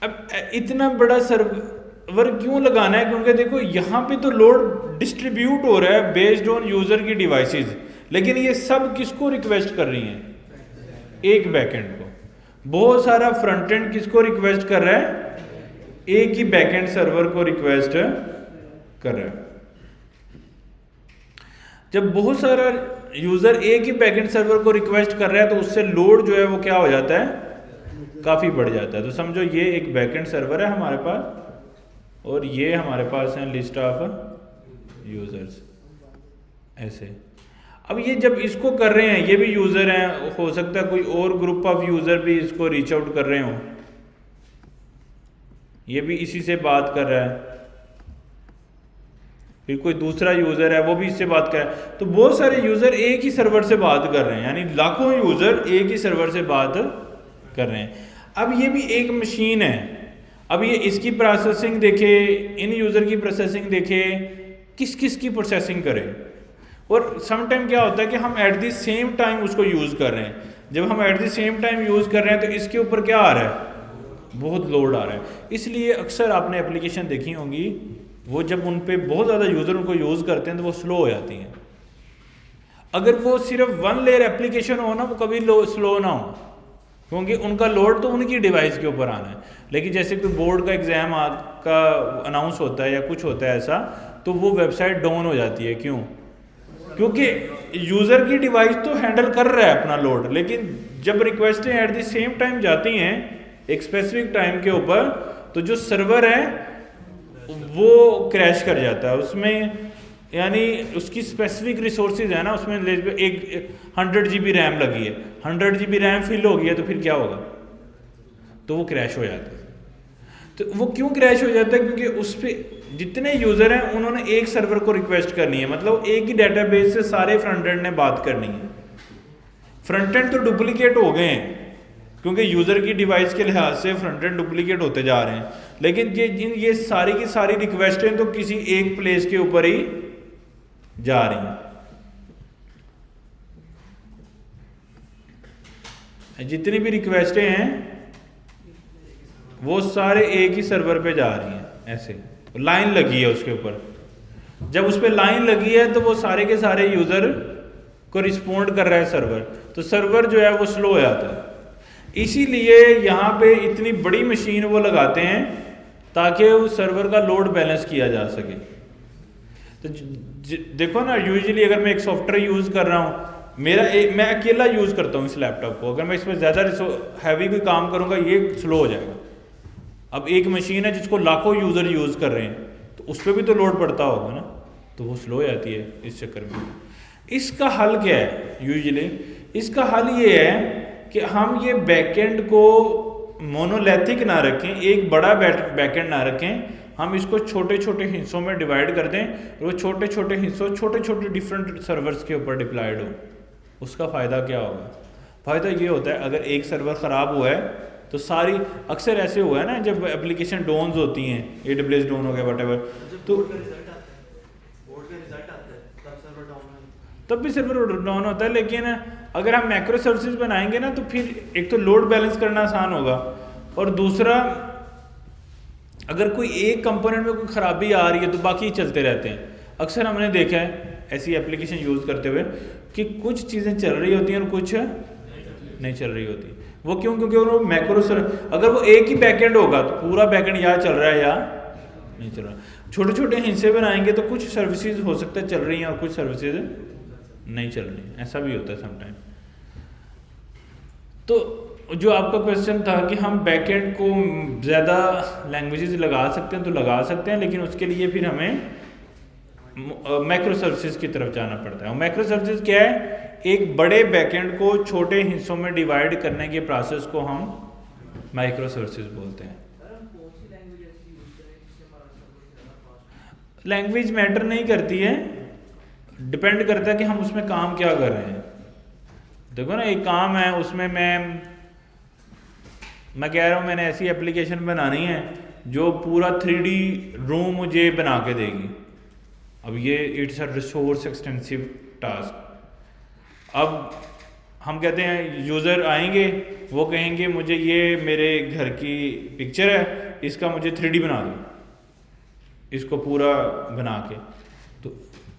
अब इतना बड़ा सर्वर क्यों लगाना है? क्योंकि देखो यहाँ पे तो लोड डिस्ट्रीब्यूट हो रहा है बेस्ड ऑन यूज़र की डिवाइसेस, लेकिन ये सब किसको रिक्वेस्ट कर रही हैं? एक बैकएंड को। बहुत सारा फ्रंट एंड किसको रिक्वेस्ट कर रहा है? एक ही बैकएंड सर्वर को रिक्वेस्ट कर रहा है। जब बहुत सारा यूजर एक ही बैकएंड सर्वर को रिक्वेस्ट कर रहा है तो उससे लोड जो है वो क्या हो जाता है? काफी बढ़ जाता है। तो समझो ये एक बैकएंड सर्वर है हमारे पास और ये हमारे पास है लिस्ट ऑफ यूजर्स ऐसे। अब ये जब इसको कर रहे हैं, ये भी यूजर हैं, हो सकता है कोई और ग्रुप ऑफ यूजर भी इसको रीच आउट कर रहे हो, ये भी इसी से बात कर रहा है, फिर कोई दूसरा यूजर है वो भी इससे बात कर रहा है। तो बहुत सारे यूजर एक ही सर्वर से बात कर रहे हैं, यानी लाखों यूजर एक ही सर्वर से बात कर रहे हैं। अब ये भी एक मशीन है, अब ये इसकी प्रोसेसिंग देखे, इन यूजर की प्रोसेसिंग देखे, किस किस की प्रोसेसिंग करे। और सम टाइम क्या होता है कि हम एट द सेम टाइम उसको यूज कर रहे हैं। जब हम at the same time use कर रहे हैं तो इसके ऊपर क्या आ रहा है? बहुत लोड आ रहा है। इसलिए अक्सर आपने एप्लीकेशन देखी होंगी, वो जब उन पे बहुत ज़्यादा यूज़र उनको यूज़ करते हैं तो वो स्लो हो जाती हैं। अगर वो सिर्फ वन लेयर एप्लीकेशन हो ना, वो कभी स्लो ना हो, क्योंकि उनका लोड तो उनकी डिवाइस के ऊपर आना है। लेकिन जैसे कोई बोर्ड का एग्ज़ाम का अनाउंस होता है या कुछ होता है ऐसा, तो वो वेबसाइट डाउन हो जाती है। क्यों? क्योंकि यूज़र की डिवाइस तो हैंडल कर रहा है अपना लोड, लेकिन जब रिक्वेस्टें एट द सेम टाइम जाती हैं एक स्पेसिफिक टाइम के ऊपर, तो जो सर्वर है वो क्रैश कर जाता है उसमें। यानी उसकी स्पेसिफिक रिसोर्सेज है ना, उसमें एक 100 GB रैम लगी है, 100 GB रैम फिल हो गई है, तो फिर क्या होगा? तो वो क्रैश हो जाता है। तो वो क्यों क्रैश हो जाता है? क्योंकि उस पर जितने यूज़र हैं उन्होंने एक सर्वर को रिक्वेस्ट करनी है, मतलब एक ही डेटाबेस से सारे फ्रंट एंड ने बात करनी है। फ्रंट एंड तो डुप्लीकेट हो गए हैं क्योंकि यूज़र की डिवाइस के लिहाज से फ्रंट एंड डुप्लीकेट होते जा रहे हैं, लेकिन ये सारी की सारी रिक्वेस्टें तो किसी एक प्लेस के ऊपर ही जा रही हैं। जितनी भी रिक्वेस्टें हैं वो सारे एक ही सर्वर पे जा रही हैं। ऐसे लाइन लगी है उसके ऊपर, जब उस पर लाइन लगी है तो वो सारे के सारे यूज़र को रिस्पोंड कर रहा है सर्वर, तो सर्वर जो है वो स्लो हो जाता है। इसीलिए यहाँ पे इतनी बड़ी मशीन वो लगाते हैं ताकि उस सर्वर का लोड बैलेंस किया जा सके। तो देखो ना, यूजुअली अगर मैं एक सॉफ्टवेयर यूज़ कर रहा हूँ, मैं अकेला यूज़ करता हूँ इस लैपटॉप को, अगर मैं इस पर ज़्यादा हैवी कोई काम करूँगा ये स्लो हो जाएगा। अब एक मशीन है जिसको लाखों यूज़र यूज़ कर रहे हैं, तो उस पर भी तो लोड पड़ता होगा ना, तो वो स्लो हो जाती है इस चक्कर में। इसका हल क्या है? यूजुअली इसका हल ये है कि हम ये बैकएंड को मोनोलिथिक ना रखें, एक बड़ा बैकएंड ना रखें, हम इसको छोटे छोटे हिस्सों में डिवाइड कर दें और वो छोटे छोटे हिस्सों छोटे छोटे डिफरेंट सर्वर्स के ऊपर डिप्लॉयड हो। उसका फ़ायदा क्या होगा? फ़ायदा ये होता है, अगर एक सर्वर ख़राब हुआ है तो सारी, अक्सर ऐसे हुआ है ना जब एप्लीकेशन डाउन्स होती हैं, AWS डाउन हो गया व्हाटएवर, तो तब भी सर्वर डाउन होता है। लेकिन अगर हम मैक्रो सर्विसेज बनाएंगे ना तो फिर एक तो लोड बैलेंस करना आसान होगा, और दूसरा अगर कोई एक कंपोनेंट में कोई ख़राबी आ रही है तो बाकी चलते रहते हैं। अक्सर हमने देखा है ऐसी एप्लीकेशन यूज़ करते हुए कि कुछ चीज़ें चल रही होती हैं और कुछ नहीं चल रही होती। वो क्यों? क्योंकि वो मैक्रो अगर वो एक ही बैकएंड होगा तो पूरा बैकएंड या चल रहा है या नहीं चल रहा। छोटे छोटे हिस्से बनाएंगे तो कुछ सर्विसेज हो सकता है चल रही हैं और कुछ सर्विसेज नहीं चल रही, ऐसा भी होता है समटाइम। तो जो आपका क्वेश्चन था कि हम बैकएंड को ज़्यादा लैंग्वेजेस लगा सकते हैं तो लगा सकते हैं, लेकिन उसके लिए फिर हमें मैक्रो सर्विसेज की तरफ जाना पड़ता है। और मैक्रो सर्विसेज क्या है? एक बड़े बैकएंड को छोटे हिस्सों में डिवाइड करने के प्रोसेस को हम माइक्रो सर्विसेज बोलते हैं। लैंग्वेज मैटर नहीं करती है, डिपेंड करता है कि हम उसमें काम क्या कर रहे हैं। देखो ना, एक काम है उसमें मैं मैं कह रहा हूँ मैंने ऐसी एप्लीकेशन बनानी है जो पूरा 3D रूम मुझे बना के देगी। अब ये it's a resource extensive task. अब हम कहते हैं यूज़र आएंगे, वो कहेंगे मुझे ये मेरे घर की पिक्चर है, इसका मुझे 3D बना दो, इसको पूरा बना के। तो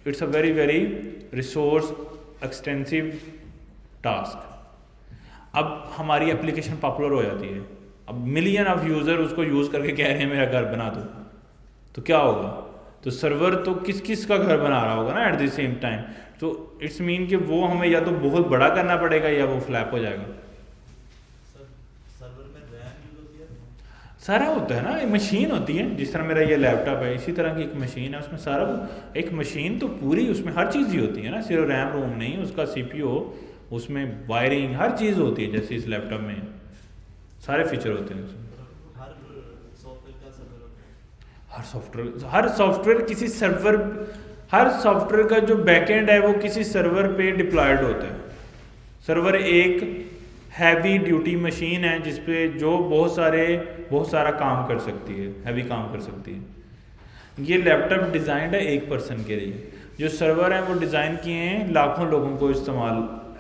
it's a very very resource extensive task. अब हमारी एप्लीकेशन पॉपुलर हो जाती है, अब मिलियन ऑफ यूज़र उसको यूज़ करके कह रहे हैं मेरा घर बना दो, तो क्या होगा? तो सर्वर तो किस किस का घर बना रहा होगा ना एट द सेम टाइम। तो इट्स मीन कि वो हमें या तो बहुत बड़ा करना पड़ेगा या वो फ्लैप हो जाएगा। सर्वर में रैम यूज होती है, सारा होता है ना, एक मशीन होती है, जिस तरह मेरा ये लैपटॉप है इसी तरह की एक मशीन है, उसमें सारा एक मशीन तो पूरी उसमें हर चीज़ ही होती है ना, सिर्फ रैम रोम नहीं, उसका CPU, उसमें वायरिंग हर चीज़ होती है जैसे इस लैपटॉप में सारे फीचर होते हैं उसमें। हर सॉफ्टवेयर का सर्वर होता है। हर सॉफ्टवेयर किसी सर्वर, हर सॉफ्टवेयर का जो बैकएंड है वो किसी सर्वर पे डिप्लॉयड होता है। सर्वर एक हैवी ड्यूटी मशीन है जिस पे जो बहुत सारा काम कर सकती है, हैवी काम कर सकती है। ये लैपटॉप डिज़ाइंड है एक पर्सन के लिए, जो सर्वर है वो डिज़ाइन किए हैं लाखों लोगों को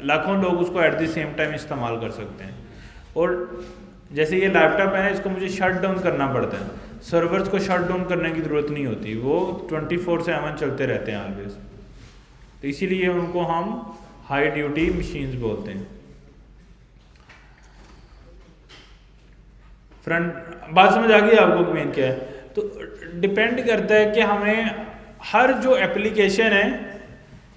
लाखों लोग उसको एट द सेम टाइम इस्तेमाल कर सकते हैं। और जैसे ये लैपटॉप है ना, इसको मुझे शट डाउन करना पड़ता है, सर्वर्स को शट डाउन करने की ज़रूरत नहीं होती, वो 24/7 चलते रहते हैं ऑलवेज। तो इसीलिए उनको हम हाई ड्यूटी मशीन्स बोलते हैं। फ्रंट बात समझ आ गई आपको मेन क्या है? तो डिपेंड करता है कि हमें हर जो एप्लीकेशन है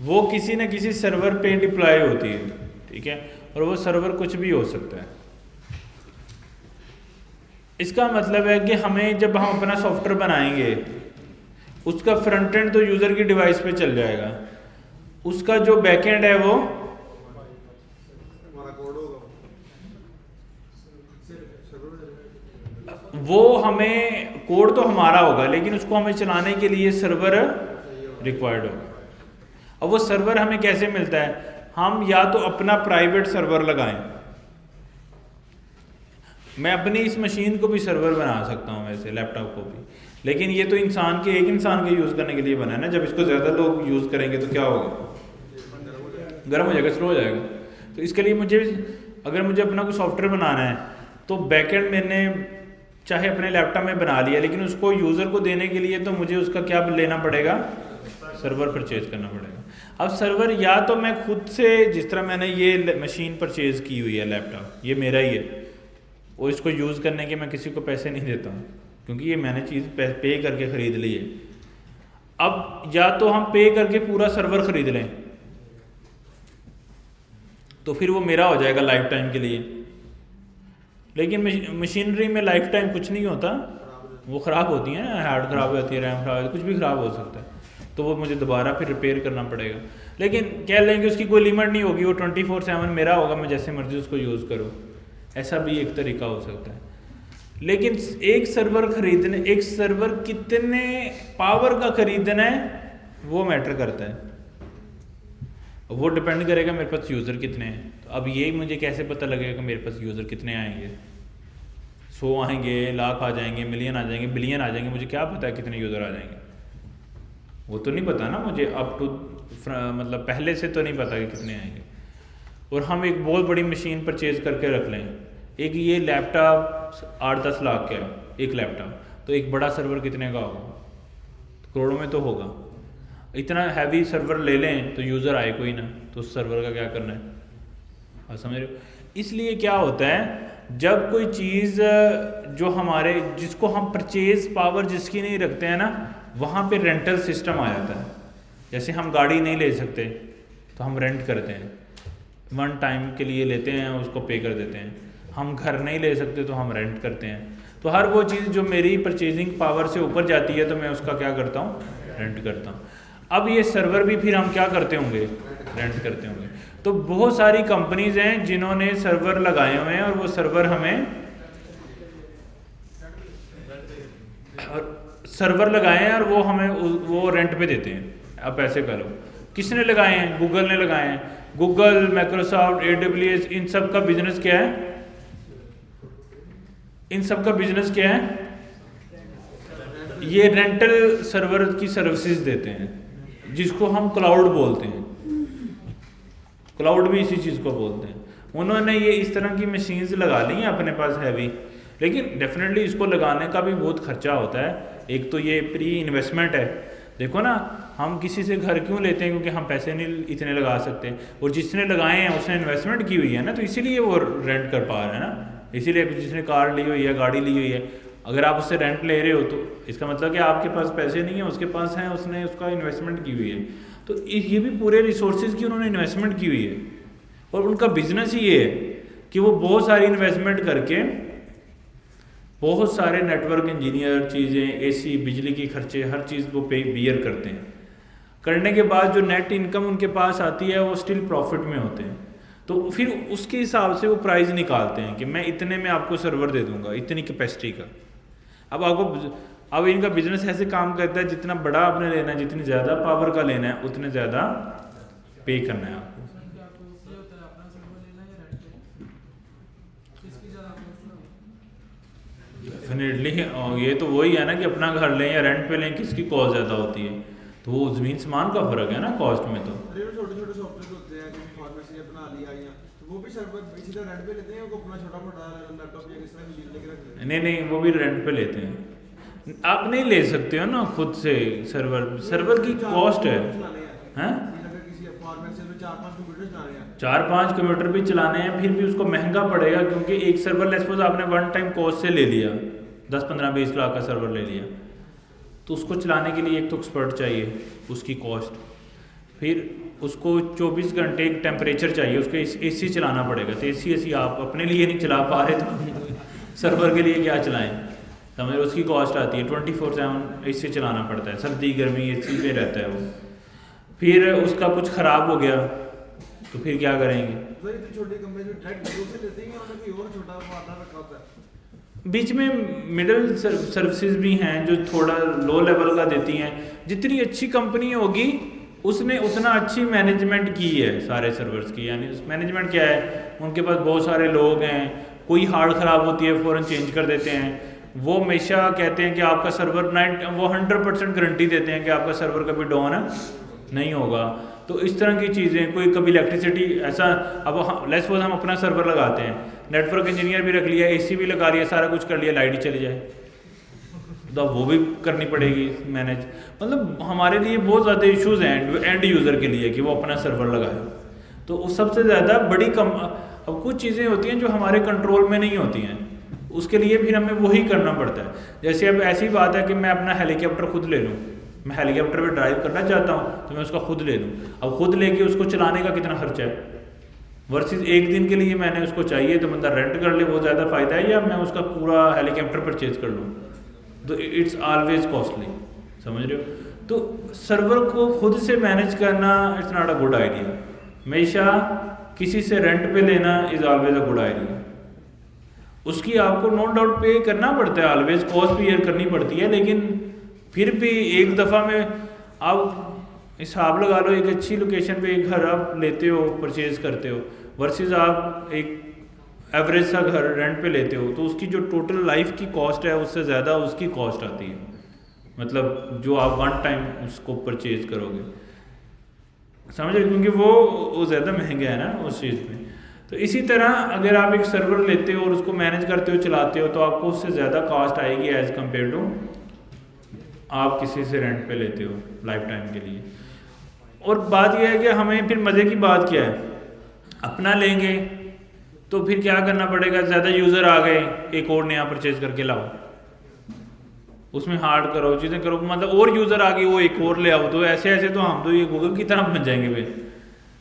वो किसी न किसी सर्वर पे डिप्लॉय होती है, ठीक है, और वो सर्वर कुछ भी हो सकता है। इसका मतलब है कि हमें जब हम अपना सॉफ्टवेयर बनाएंगे उसका फ्रंट एंड तो यूज़र की डिवाइस पे चल जाएगा, उसका जो बैक एंड है वो हमें कोड तो हमारा होगा, लेकिन उसको हमें चलाने के लिए सर्वर रिक्वायर्ड होगा। अब वो सर्वर हमें कैसे मिलता है? हम या तो अपना प्राइवेट सर्वर लगाएं, मैं अपनी इस मशीन को भी सर्वर बना सकता हूँ वैसे लैपटॉप को भी, लेकिन ये तो एक इंसान के यूज़ करने के लिए बना है ना। जब इसको ज़्यादा लोग यूज़ करेंगे तो क्या होगा? गर्म हो जाएगा, स्लो हो जाएगा। तो इसके लिए अगर मुझे अपना कोई सॉफ्टवेयर बनाना है तो बैकएंड मैंने चाहे अपने लैपटॉप में बना लिया, लेकिन उसको यूज़र को देने के लिए तो मुझे उसका क्या लेना पड़ेगा? सर्वर परचेज करना पड़ेगा। अब सर्वर या तो मैं खुद से, जिस तरह मैंने ये मशीन परचेज़ की हुई है लैपटॉप, ये मेरा ही है, और इसको यूज़ करने के मैं किसी को पैसे नहीं देता हूँ क्योंकि ये मैंने चीज़ पे करके ख़रीद ली है। अब या तो हम पे करके पूरा सर्वर ख़रीद लें तो फिर वो मेरा हो जाएगा लाइफ टाइम के लिए, लेकिन मशीनरी में लाइफ टाइम कुछ नहीं होता, वो ख़राब होती है ना, हार्ड ख़राब होती है, रैम ख़राब होती है, कुछ भी ख़राब हो सकता है, तो वो मुझे दोबारा फिर रिपेयर करना पड़ेगा। लेकिन कह लेंगे उसकी कोई लिमिट नहीं होगी, वो 24/7 मेरा होगा, मैं जैसे मर्जी उसको यूज़ करूँ, ऐसा भी एक तरीका हो सकता है। लेकिन एक सर्वर कितने पावर का खरीदना है वो मैटर करता है, वो डिपेंड करेगा मेरे पास यूज़र कितने हैं। तो अब ये मुझे कैसे पता लगेगा कि मेरे पास यूज़र कितने आएंगे? 100 आएंगे, लाख आ जाएंगे, मिलियन आ जाएंगे, बिलियन आ जाएंगे, मुझे क्या पता है कितने यूज़र आ जाएंगे? वो तो नहीं पता ना मुझे, अप टू मतलब पहले से तो नहीं पता कि कितने आएंगे। और हम एक बहुत बड़ी मशीन परचेज़ करके रख लें, एक ये लैपटॉप 8-10 लाख का है एक लैपटॉप, तो एक बड़ा सर्वर कितने का होगा? तो करोड़ों में तो होगा। इतना हैवी सर्वर ले लें तो यूज़र आए कोई ना, तो उस सर्वर का क्या करना है? आप समझ रहे हो? इसलिए क्या होता है, जब कोई चीज़ जिसको हम परचेज पावर जिसकी नहीं रखते हैं ना, वहाँ पे रेंटल सिस्टम आ जाता है। जैसे हम गाड़ी नहीं ले सकते तो हम रेंट करते हैं, 1 टाइम के लिए लेते हैं, उसको पे कर देते हैं। हम घर नहीं ले सकते तो हम रेंट करते हैं। तो हर वो चीज़ जो मेरी परचेजिंग पावर से ऊपर जाती है तो मैं उसका क्या करता हूँ? रेंट करता हूँ। अब ये सर्वर भी फिर हम क्या करते होंगे? रेंट करते होंगे। तो बहुत सारी कंपनीज हैं जिन्होंने सर्वर लगाए हुए हैं और वो सर्वर हमें सर्वर लगाए हैं और वो हमें वो रेंट पे देते हैं। अब पैसे करो, किसने लगाए हैं? गूगल ने लगाए हैं। गूगल, माइक्रोसॉफ्ट, AWS, इन सब का बिजनेस क्या है? इन सब का बिजनेस क्या है? ये रेंटल सर्वर की सर्विसेज देते हैं, जिसको हम क्लाउड बोलते हैं। क्लाउड भी इसी चीज़ को बोलते हैं। उन्होंने ये इस तरह की मशीन्स लगा ली हैं अपने पास हैवी, लेकिन डेफिनेटली इसको लगाने का भी बहुत खर्चा होता है। एक तो ये प्री इन्वेस्टमेंट है। देखो ना, हम किसी से घर क्यों लेते हैं? क्योंकि हम पैसे नहीं इतने लगा सकते, और जिसने लगाए हैं उसने इन्वेस्टमेंट की हुई है ना, तो इसीलिए वो रेंट कर पा रहे हैं ना। इसीलिए जिसने कार ली हुई है, गाड़ी ली हुई है, अगर आप उससे रेंट ले रहे हो तो इसका मतलब कि आपके पास पैसे नहीं है, उसके पास हैं, उसने उसका इन्वेस्टमेंट की हुई है। तो ये भी पूरे रिसोर्सेज की उन्होंने इन्वेस्टमेंट की हुई है, और उनका बिजनेस ही ये है कि वो बहुत सारी इन्वेस्टमेंट करके बहुत सारे नेटवर्क इंजीनियर चीज़ें, एसी, बिजली की खर्चे, हर चीज़ वो पे बियर करते हैं। करने के बाद जो नेट इनकम उनके पास आती है वो स्टिल प्रॉफिट में होते हैं। तो फिर उसके हिसाब से वो प्राइस निकालते हैं कि मैं इतने में आपको सर्वर दे दूंगा, इतनी कैपेसिटी का। अब इनका बिजनेस ऐसे काम करता है, जितना बड़ा आपने लेना है, जितनी ज़्यादा पावर का लेना है, उतने ज़्यादा पे करना है आपको। डेफिनेटली ये तो वही है ना कि अपना घर लें या रेंट पे लें, किसकी कॉस्ट ज़्यादा होती है? तो वो ज़मीन समान का फ़र्क है ना कॉस्ट में। तो छोटे छोटे सॉफ्टवेयर होते हैं कि फार्मेसी बना लिया, या तो वो भी सर्वर सीधा रेंट पे लेते हैं, वो अपना छोटा मोटा लैपटॉप या किस तरह मशीन लेके रखते हैं? नहीं, वो भी रेंट पे लेते हैं। आप नहीं ले सकते हो ना खुद से सर्वर की कॉस्ट है। हैं 4-5 कंप्यूटर भी चलाने हैं, फिर भी उसको महंगा पड़ेगा, क्योंकि एक सर्वर लेट्स सपोज आपने वन टाइम कॉस्ट से ले लिया, 10-15-20 लाख का सर्वर ले लिया, तो उसको चलाने के लिए एक तो एक्सपर्ट चाहिए, उसकी कॉस्ट, फिर उसको 24 घंटे एक टेम्परेचर चाहिए, उसको एसी चलाना पड़ेगा। तो एसी आप अपने लिए नहीं चला पा रहे तो सर्वर के लिए क्या चलाएं? समझ, उसकी कॉस्ट आती है। 24/7 एसी चलाना पड़ता है, सर्दी गर्मी एसी पे रहता है वो। फिर उसका कुछ ख़राब हो गया तो फिर क्या करेंगे? बीच में मिडल सर्विसेज भी हैं जो थोड़ा लो लेवल का देती हैं। जितनी अच्छी कंपनी होगी उसने उतना अच्छी मैनेजमेंट की है सारे सर्वर्स की। यानी मैनेजमेंट क्या है, उनके पास बहुत सारे लोग हैं, कोई हार्ड ख़राब होती है फ़ौरन चेंज कर देते हैं। वो हमेशा कहते हैं कि आपका सर्वर वो 100% गारंटी देते हैं कि आपका सर्वर कभी डाउन नहीं होगा। तो इस तरह की चीज़ें, कोई कभी इलेक्ट्रिसिटी ऐसा, अब लेट्स सपोज हम अपना सर्वर लगाते हैं, नेटवर्क इंजीनियर भी रख लिया, एसी भी लगा लिया, सारा कुछ कर लिया, लाइट ही चली जाए तो वो भी करनी पड़ेगी मैनेज। मतलब हमारे लिए बहुत ज़्यादा इश्यूज़ हैं एंड यूज़र के लिए कि वो अपना सर्वर लगाए। तो उस सबसे ज़्यादा बड़ी अब कुछ चीज़ें होती हैं जो हमारे कंट्रोल में नहीं होती हैं, उसके लिए फिर हमें वही करना पड़ता है। जैसे अब ऐसी बात है कि मैं अपना हेलीकॉप्टर खुद ले लूँ, मैं हेलीकॉप्टर पे ड्राइव करना चाहता हूँ तो मैं उसका खुद ले लूँ। अब खुद लेके उसको चलाने का कितना खर्चा है, वर्सेस एक दिन के लिए मैंने उसको चाहिए तो बंदा रेंट कर ले, वो ज़्यादा फ़ायदा है, या मैं उसका पूरा हेलीकॉप्टर परचेज कर लूँ? तो इट्स ऑलवेज कॉस्टली, समझ रहे हो। तो सर्वर को खुद से मैनेज करना it's not a good idea. हमेशा किसी से रेंट पे लेना is always a good idea. उसकी आपको नो डाउट पे करना पड़ता है, ऑलवेज कॉस्ट भी ईयर करनी पड़ती है, लेकिन फिर भी एक दफ़ा में आप हिसाब लगा लो, एक अच्छी लोकेशन पे एक घर आप लेते हो, परचेज करते हो, वर्सेस आप एक एवरेज सा घर रेंट पे लेते हो, तो उसकी जो टोटल लाइफ की कॉस्ट है उससे ज़्यादा उसकी कॉस्ट आती है, मतलब जो आप वन टाइम उसको परचेज करोगे, समझ रहे, क्योंकि वो ज़्यादा महंगा है ना उस चीज़ में। तो इसी तरह अगर आप एक सर्वर लेते हो और उसको मैनेज करते हो, चलाते हो, तो आपको उससे ज़्यादा कॉस्ट आएगी एज़ कम्पेयर टू आप किसी से रेंट पे लेते हो लाइफ टाइम के लिए। और बात यह है कि हमें फिर मज़े की बात क्या है, अपना लेंगे तो फिर क्या करना पड़ेगा, ज़्यादा यूज़र आ गए, एक और नया परचेज करके लाओ, उसमें हार्ड करो, चीज़ें करो, मतलब और यूज़र आ गए वो एक और ले आओ। तो ऐसे ऐसे तो हम तो ये गूगल की तरह बन जाएंगे भाई,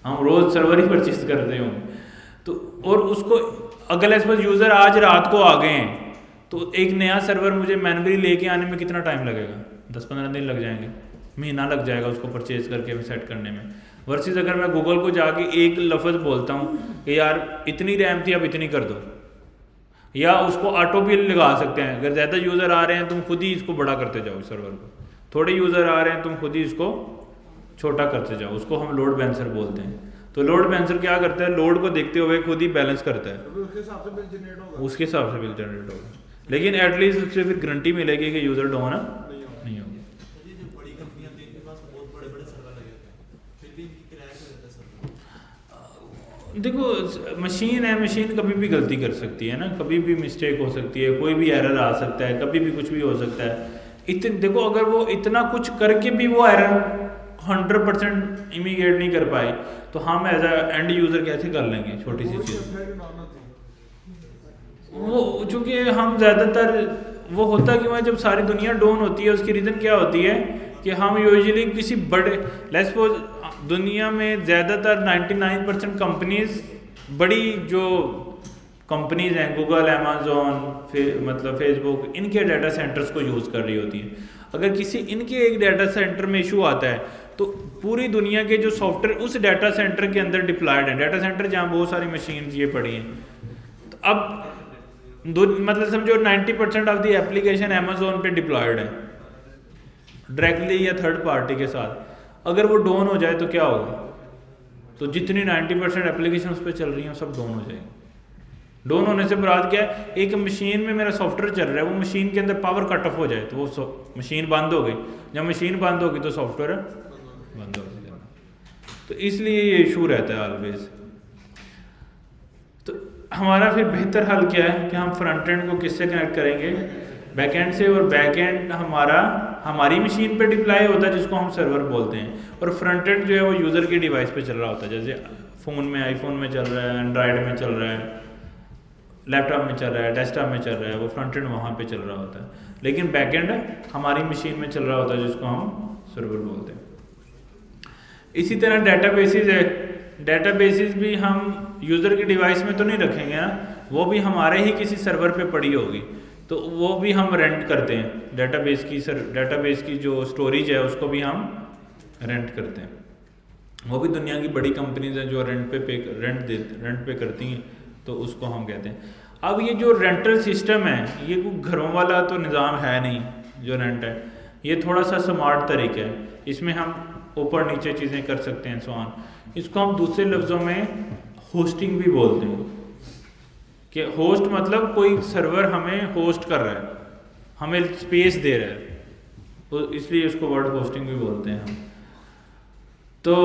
हम रोज़ सर्वर ही परचेज करते होंगे। तो और उसको अगर ऐसे यूज़र आज रात को आ गए हैं तो एक नया सर्वर मुझे मैनुअली लेके आने में कितना टाइम लगेगा? 10-15 दिन लग जाएंगे, महीना लग जाएगा उसको परचेज करके सेट करने में। वर्सेस अगर मैं गूगल को जाके एक लफ्ज़ बोलता हूँ कि यार इतनी रैम थी अब इतनी कर दो, या उसको ऑटो भी लगा सकते हैं, अगर ज़्यादा यूज़र आ रहे हैं तुम खुद ही इसको बड़ा करते जाओ सर्वर को, थोड़े यूज़र आ रहे हैं तुम खुद ही इसको छोटा करते जाओ, उसको हम लोड बैलेंसर बोलते हैं। तो लोड बैलेंसर क्या करता है, लोड को देखते हुए खुद ही बैलेंस करता है, उसके हिसाब से बिल जनरेट होगा, उसके हिसाब से बिल जनरेट होगा। लेकिन एटलीस्ट उससे फिर गारंटी मिलेगी कि यूज़र डाउन नहीं होगा। ये जो बड़ी कंपनियां होती हैं इनके पास बहुत बड़े बड़े सर्वर लगे होते हैं, फिर भी इनकी क्रैश हो जाता है सर्वर। देखो मशीन है, मशीन कभी भी गलती कर सकती है ना, कभी भी मिस्टेक हो सकती है, कोई भी एरर आ सकता है, कभी भी कुछ भी हो सकता है। देखो अगर वो इतना कुछ करके भी वो एरर 100% इमीडिएट नहीं कर पाए तो हम एज अ एंड यूज़र कैसे कर लेंगे छोटी सी चीज़। वो चूँकि हम ज़्यादातर वो होता क्यों है, जब सारी दुनिया डाउन होती है उसकी रीज़न क्या होती है कि हम यूजुअली किसी बड़े लेट्स सपोज दुनिया में ज़्यादातर 99% कंपनीज बड़ी जो कंपनीज हैं गूगल, अमेज़ॉन, मतलब फेसबुक, इनके डाटा सेंटर्स को यूज़ कर रही होती हैं। अगर किसी इनके एक डाटा सेंटर में इशू आता है तो पूरी दुनिया के जो सॉफ्टवेयर उस डाटा सेंटर के अंदर डिप्लॉयड हैं, डाटा सेंटर जहाँ बहुत सारी मशीन ये पड़ी हैं, तो अब मतलब समझो 90% ऑफ द एप्लीकेशन अमेज़ॉन पे डिप्लॉयड है डायरेक्टली या थर्ड पार्टी के साथ। अगर वो डाउन हो जाए तो क्या होगा, तो जितनी 90% एप्लीकेशन उस पर चल रही हैं सब डाउन हो जाएगी। डाउन होने से मुराद क्या है, एक मशीन में मेरा सॉफ्टवेयर चल रहा है, वो मशीन के अंदर पावर कट ऑफ हो जाए तो वो मशीन बंद हो गई, जब मशीन बंद होगी तो सॉफ्टवेयर बंद हो जाएगा। तो इसलिए ये इशू रहता है ऑलवेज। तो हमारा फिर बेहतर हल क्या है कि हम फ्रंट एंड को किससे कनेक्ट करेंगे, बैक एंड से, और बैक एंड हमारी मशीन पे डिप्लॉय होता है जिसको हम सर्वर बोलते हैं, और फ्रंट एंड जो है वो यूज़र की डिवाइस पे चल रहा होता है, जैसे फ़ोन में आईफोन में चल रहा है, एंड्रॉयड में चल रहा है, लैपटॉप में चल रहा है, डेस्कटॉप में चल रहा है, वो फ्रंट एंड वहाँ पे चल रहा होता है। लेकिन बैक एंड हमारी मशीन में चल रहा होता है जिसको हम सर्वर बोलते हैं। इसी तरह डेटाबेसेस है, डेटाबेसेस भी हम यूज़र की डिवाइस में तो नहीं रखेंगे ना, वो भी हमारे ही किसी सर्वर पे पड़ी होगी, तो वो भी हम रेंट करते हैं। डेटाबेस की जो स्टोरेज है उसको भी हम रेंट करते हैं। वो भी दुनिया की बड़ी कंपनीज हैं जो रेंट पे करती हैं, तो उसको हम कहते हैं। अब ये जो रेंटल सिस्टम है ये कोई घरों वाला तो निज़ाम है नहीं, जो रेंट है ये थोड़ा सा स्मार्ट तरीका है, इसमें हम ऊपर नीचे चीज़ें कर सकते हैं, सो ऑन। इसको हम दूसरे लफ्ज़ों में होस्टिंग भी बोलते हैं, कि होस्ट मतलब कोई सर्वर हमें होस्ट कर रहा है, हमें स्पेस दे रहा है, तो इसलिए इसको वर्ड होस्टिंग भी बोलते हैं हम। तो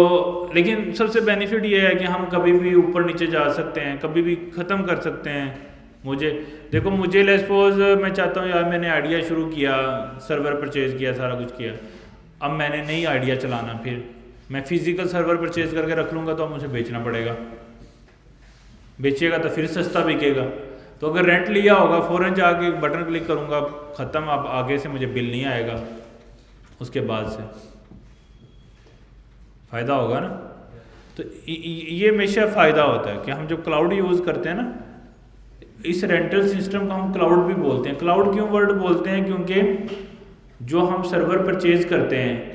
लेकिन सबसे बेनिफिट ये है कि हम कभी भी ऊपर नीचे जा सकते हैं, कभी भी ख़त्म कर सकते हैं। मुझे लेट्स सपोज मैं चाहता हूँ यार मैंने आइडिया शुरू किया, सर्वर परचेज़ किया, सारा कुछ किया, अब मैंने नई आइडिया चलाना, फिर मैं फ़िज़िकल सर्वर परचेज़ करके रख लूँगा तो अब मुझे बेचना पड़ेगा, बेचेगा तो फिर सस्ता बिकेगा। तो अगर रेंट लिया होगा फ़ौरन जाके बटन क्लिक करूँगा, ख़त्म, अब आगे से मुझे बिल नहीं आएगा, उसके बाद से फ़ायदा होगा ना। तो ये हमेशा फ़ायदा होता है कि हम जब क्लाउड यूज़ करते हैं ना, इस रेंटल सिस्टम को हम क्लाउड भी बोलते हैं। क्लाउड क्यों वर्ड बोलते हैं, क्योंकि जो हम सर्वर परचेज़ करते हैं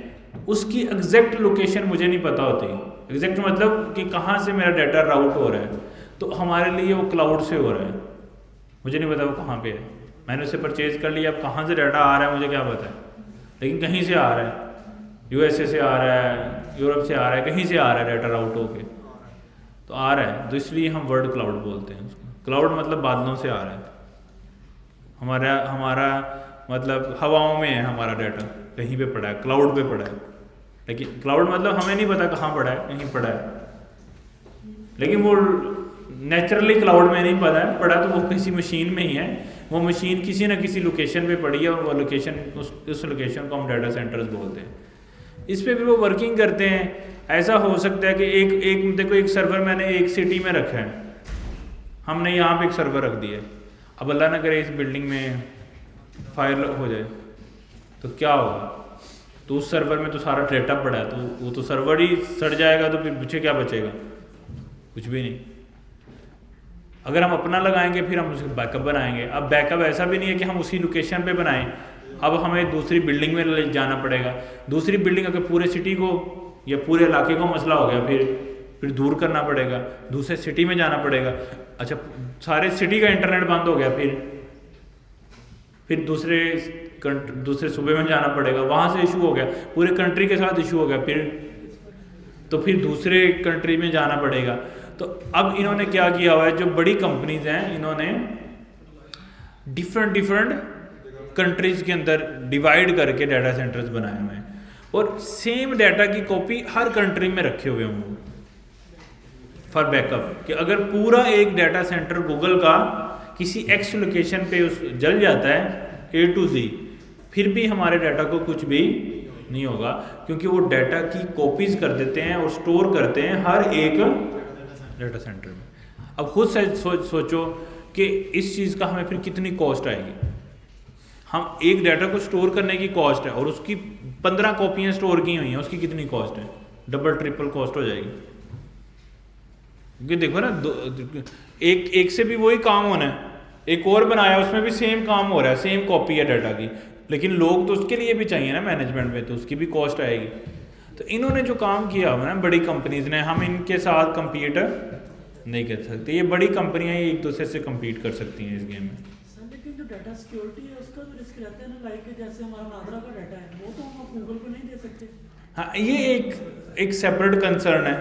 उसकी एग्जैक्ट लोकेशन मुझे नहीं पता होती। एग्जैक्ट मतलब कि कहाँ से मेरा डाटा राउट हो रहा है, तो हमारे लिए वो क्लाउड से हो रहा है, मुझे नहीं पता वो कहाँ पे है। मैंने उसे परचेज़ कर लिया, अब कहाँ से डाटा आ रहा है मुझे क्या पता है, लेकिन कहीं से आ रहा है, USA से आ रहा है, यूरोप से आ रहा है, कहीं से आ रहा है डाटा राउट होके, तो आ रहा है, तो इसलिए हम वर्ड क्लाउड बोलते हैं उसको। क्लाउड मतलब बादलों से आ रहा है, हमारा मतलब हवाओं में है हमारा डाटा, कहीं पे पड़ा है, क्लाउड पे पड़ा है। लेकिन क्लाउड मतलब हमें नहीं पता कहाँ पड़ा है, कहीं पड़ा है, लेकिन वो नेचुरली क्लाउड में नहीं पता है, पड़ा तो वो किसी मशीन में ही है, वो मशीन किसी न किसी लोकेशन पे पड़ी है, और वो लोकेशन उस लोकेशन को हम डाटा सेंटर्स बोलते हैं। इस पर भी वो वर्किंग करते हैं। ऐसा हो सकता है कि देखो एक सर्वर मैंने एक सिटी में रखा है, हमने यहाँ पे एक सर्वर रख दिया, अब अल्लाह ना करे इस बिल्डिंग में फायर हो जाए तो क्या होगा, तो उस सर्वर में तो सारा डेटा पड़ा है, तो वो तो सर्वर ही सड़ जाएगा, तो फिर पीछे क्या बचेगा, कुछ भी नहीं। अगर हम अपना लगाएंगे फिर हम उसका बैकअप बनाएंगे। अब बैकअप ऐसा भी नहीं है कि हम उसी लोकेशन पे बनाएं, अब हमें दूसरी बिल्डिंग में ले जाना पड़ेगा। दूसरी बिल्डिंग अगर पूरे सिटी को या पूरे इलाके को मसला हो गया, फिर दूर करना पड़ेगा, दूसरे सिटी में जाना पड़ेगा। अच्छा, सारे सिटी का इंटरनेट बंद हो गया, फिर दूसरे सूबे में जाना पड़ेगा, वहाँ से इशू हो गया, पूरे कंट्री के साथ इशू हो गया, फिर दूसरे कंट्री में जाना पड़ेगा। तो अब इन्होंने क्या किया हुआ है, जो बड़ी कंपनीज हैं, इन्होंने डिफरेंट डिफरेंट कंट्रीज़ के अंदर डिवाइड करके डाटा सेंटर्स बनाए हुए हैं, और सेम डाटा की कॉपी हर कंट्री में रखे हुए होंगे फॉर बैकअप, कि अगर पूरा एक डाटा सेंटर गूगल का किसी एक्स लोकेशन पे उस जल जाता है A to Z, फिर भी हमारे डाटा को कुछ भी नहीं होगा, क्योंकि वो डाटा की कॉपीज कर देते हैं और स्टोर करते हैं हर एक डाटा सेंटर में। अब खुद से सोचो कि इस चीज़ का हमें फिर कितनी कॉस्ट आएगी। हम एक डाटा को स्टोर करने की कॉस्ट है और उसकी 15 कॉपियाँ स्टोर की हुई हैं, उसकी कितनी कॉस्ट है? डबल ट्रिपल कॉस्ट हो जाएगी। क्योंकि देखो ना, एक से भी वही काम होना है, एक और बनाया उसमें भी सेम काम हो रहा है, सेम कॉपी है डाटा की, लेकिन लोग तो उसके लिए भी चाहिए ना मैनेजमेंट में, तो उसकी भी कॉस्ट आएगी। तो इन्होंने जो काम किया हुआ है ना बड़ी कंपनीज ने, हम इनके साथ कम्पीट नहीं कर सकते। ये बड़ी कंपनियां ही एक दूसरे से कम्पीट कर सकती हैं इस गेम में। लेकिन जो डाटा सिक्योरिटी है उसका तो रिस्क रहता है ना, लाइक जैसे हमारा नादरा का डाटा है वो तो हम गूगल को नहीं दे सकते। हाँ, ये एक सेपरेट कंसर्न है,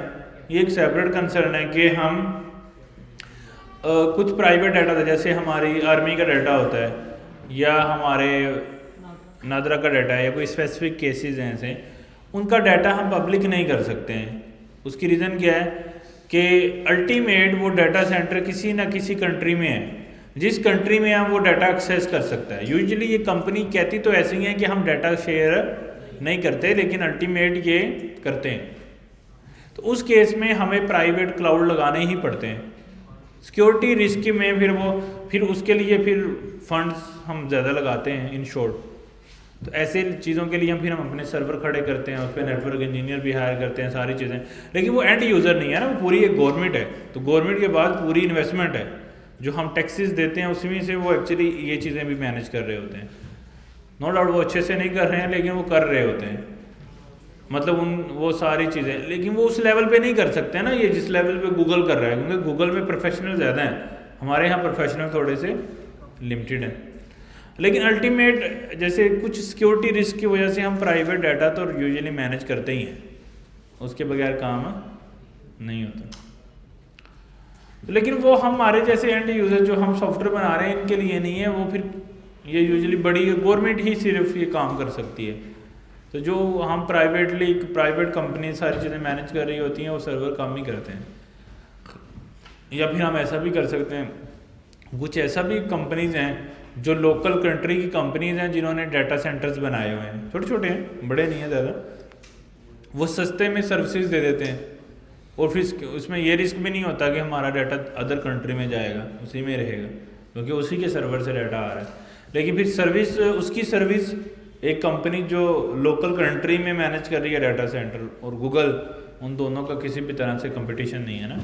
ये एक सेपरेट कंसर्न है कि हम कुछ प्राइवेट डाटा था, जैसे हमारी आर्मी का डाटा होता है या हमारे नादरा का डाटा है या कोई स्पेसिफिक केसेस हैं ऐसे, उनका डाटा हम पब्लिक नहीं कर सकते हैं। उसकी रीज़न क्या है कि अल्टीमेट वो डाटा सेंटर किसी ना किसी कंट्री में है, जिस कंट्री में हम वो डाटा एक्सेस कर सकता है। यूजुअली ये कंपनी कहती तो ऐसी है कि हम डाटा शेयर नहीं करते, लेकिन अल्टीमेट ये करते हैं। तो उस केस में हमें प्राइवेट क्लाउड लगाने ही पड़ते हैं। सिक्योरिटी रिस्क में फिर उसके लिए फिर फंड्स हम ज़्यादा लगाते हैं इन शॉर्ट। तो ऐसे चीज़ों के लिए हम अपने सर्वर खड़े करते हैं, उस पर नेटवर्क इंजीनियर भी हायर करते हैं, सारी चीज़ें। लेकिन वो एंड यूज़र नहीं है ना, वो पूरी एक गवर्नमेंट है, तो गवर्नमेंट के बाद पूरी इन्वेस्टमेंट है जो हम टैक्सेस देते हैं, उसमें से वो एक्चुअली ये चीज़ें भी मैनेज कर रहे होते हैं। नो डाउट वो अच्छे से नहीं कर रहे हैं, लेकिन वो कर रहे होते हैं, मतलब वो सारी चीज़ें। लेकिन वो उस लेवल पे नहीं कर सकते ना ये जिस लेवल पे गूगल कर रहा है, क्योंकि गूगल में प्रोफेशनल ज़्यादा हैं, हमारे यहाँ प्रोफेशनल थोड़े से लिमिटेड हैं। लेकिन अल्टीमेट जैसे कुछ सिक्योरिटी रिस्क की वजह से हम प्राइवेट डाटा तो यूजुअली मैनेज करते ही हैं, उसके बगैर काम नहीं होता। लेकिन वो हमारे जैसे एंड यूज़र जो हम सॉफ्टवेयर बना रहे हैं इनके लिए नहीं है, वो फिर ये यूजुअली बड़ी गवर्नमेंट ही सिर्फ ये काम कर सकती है। तो जो हम प्राइवेट कंपनी सारी चीज़ें मैनेज कर रही होती हैं, वो सर्वर काम ही करते हैं। या फिर हम ऐसा भी कर सकते हैं, कुछ ऐसा भी कंपनीज हैं जो लोकल कंट्री की कंपनीज हैं जिन्होंने डाटा सेंटर्स बनाए हुए हैं, छोटे छोटे हैं, बड़े नहीं हैं ज़्यादा, वो सस्ते में सर्विसेज दे देते हैं और फिर उसमें ये रिस्क भी नहीं होता कि हमारा डाटा अदर कंट्री में जाएगा, उसी में रहेगा, क्योंकि उसी के सर्वर से डाटा आ रहा है। लेकिन फिर उसकी सर्विस एक कंपनी जो लोकल कंट्री में मैनेज कर रही है डाटा सेंटर और गूगल, उन दोनों का किसी भी तरह से कंपटीशन नहीं है ना,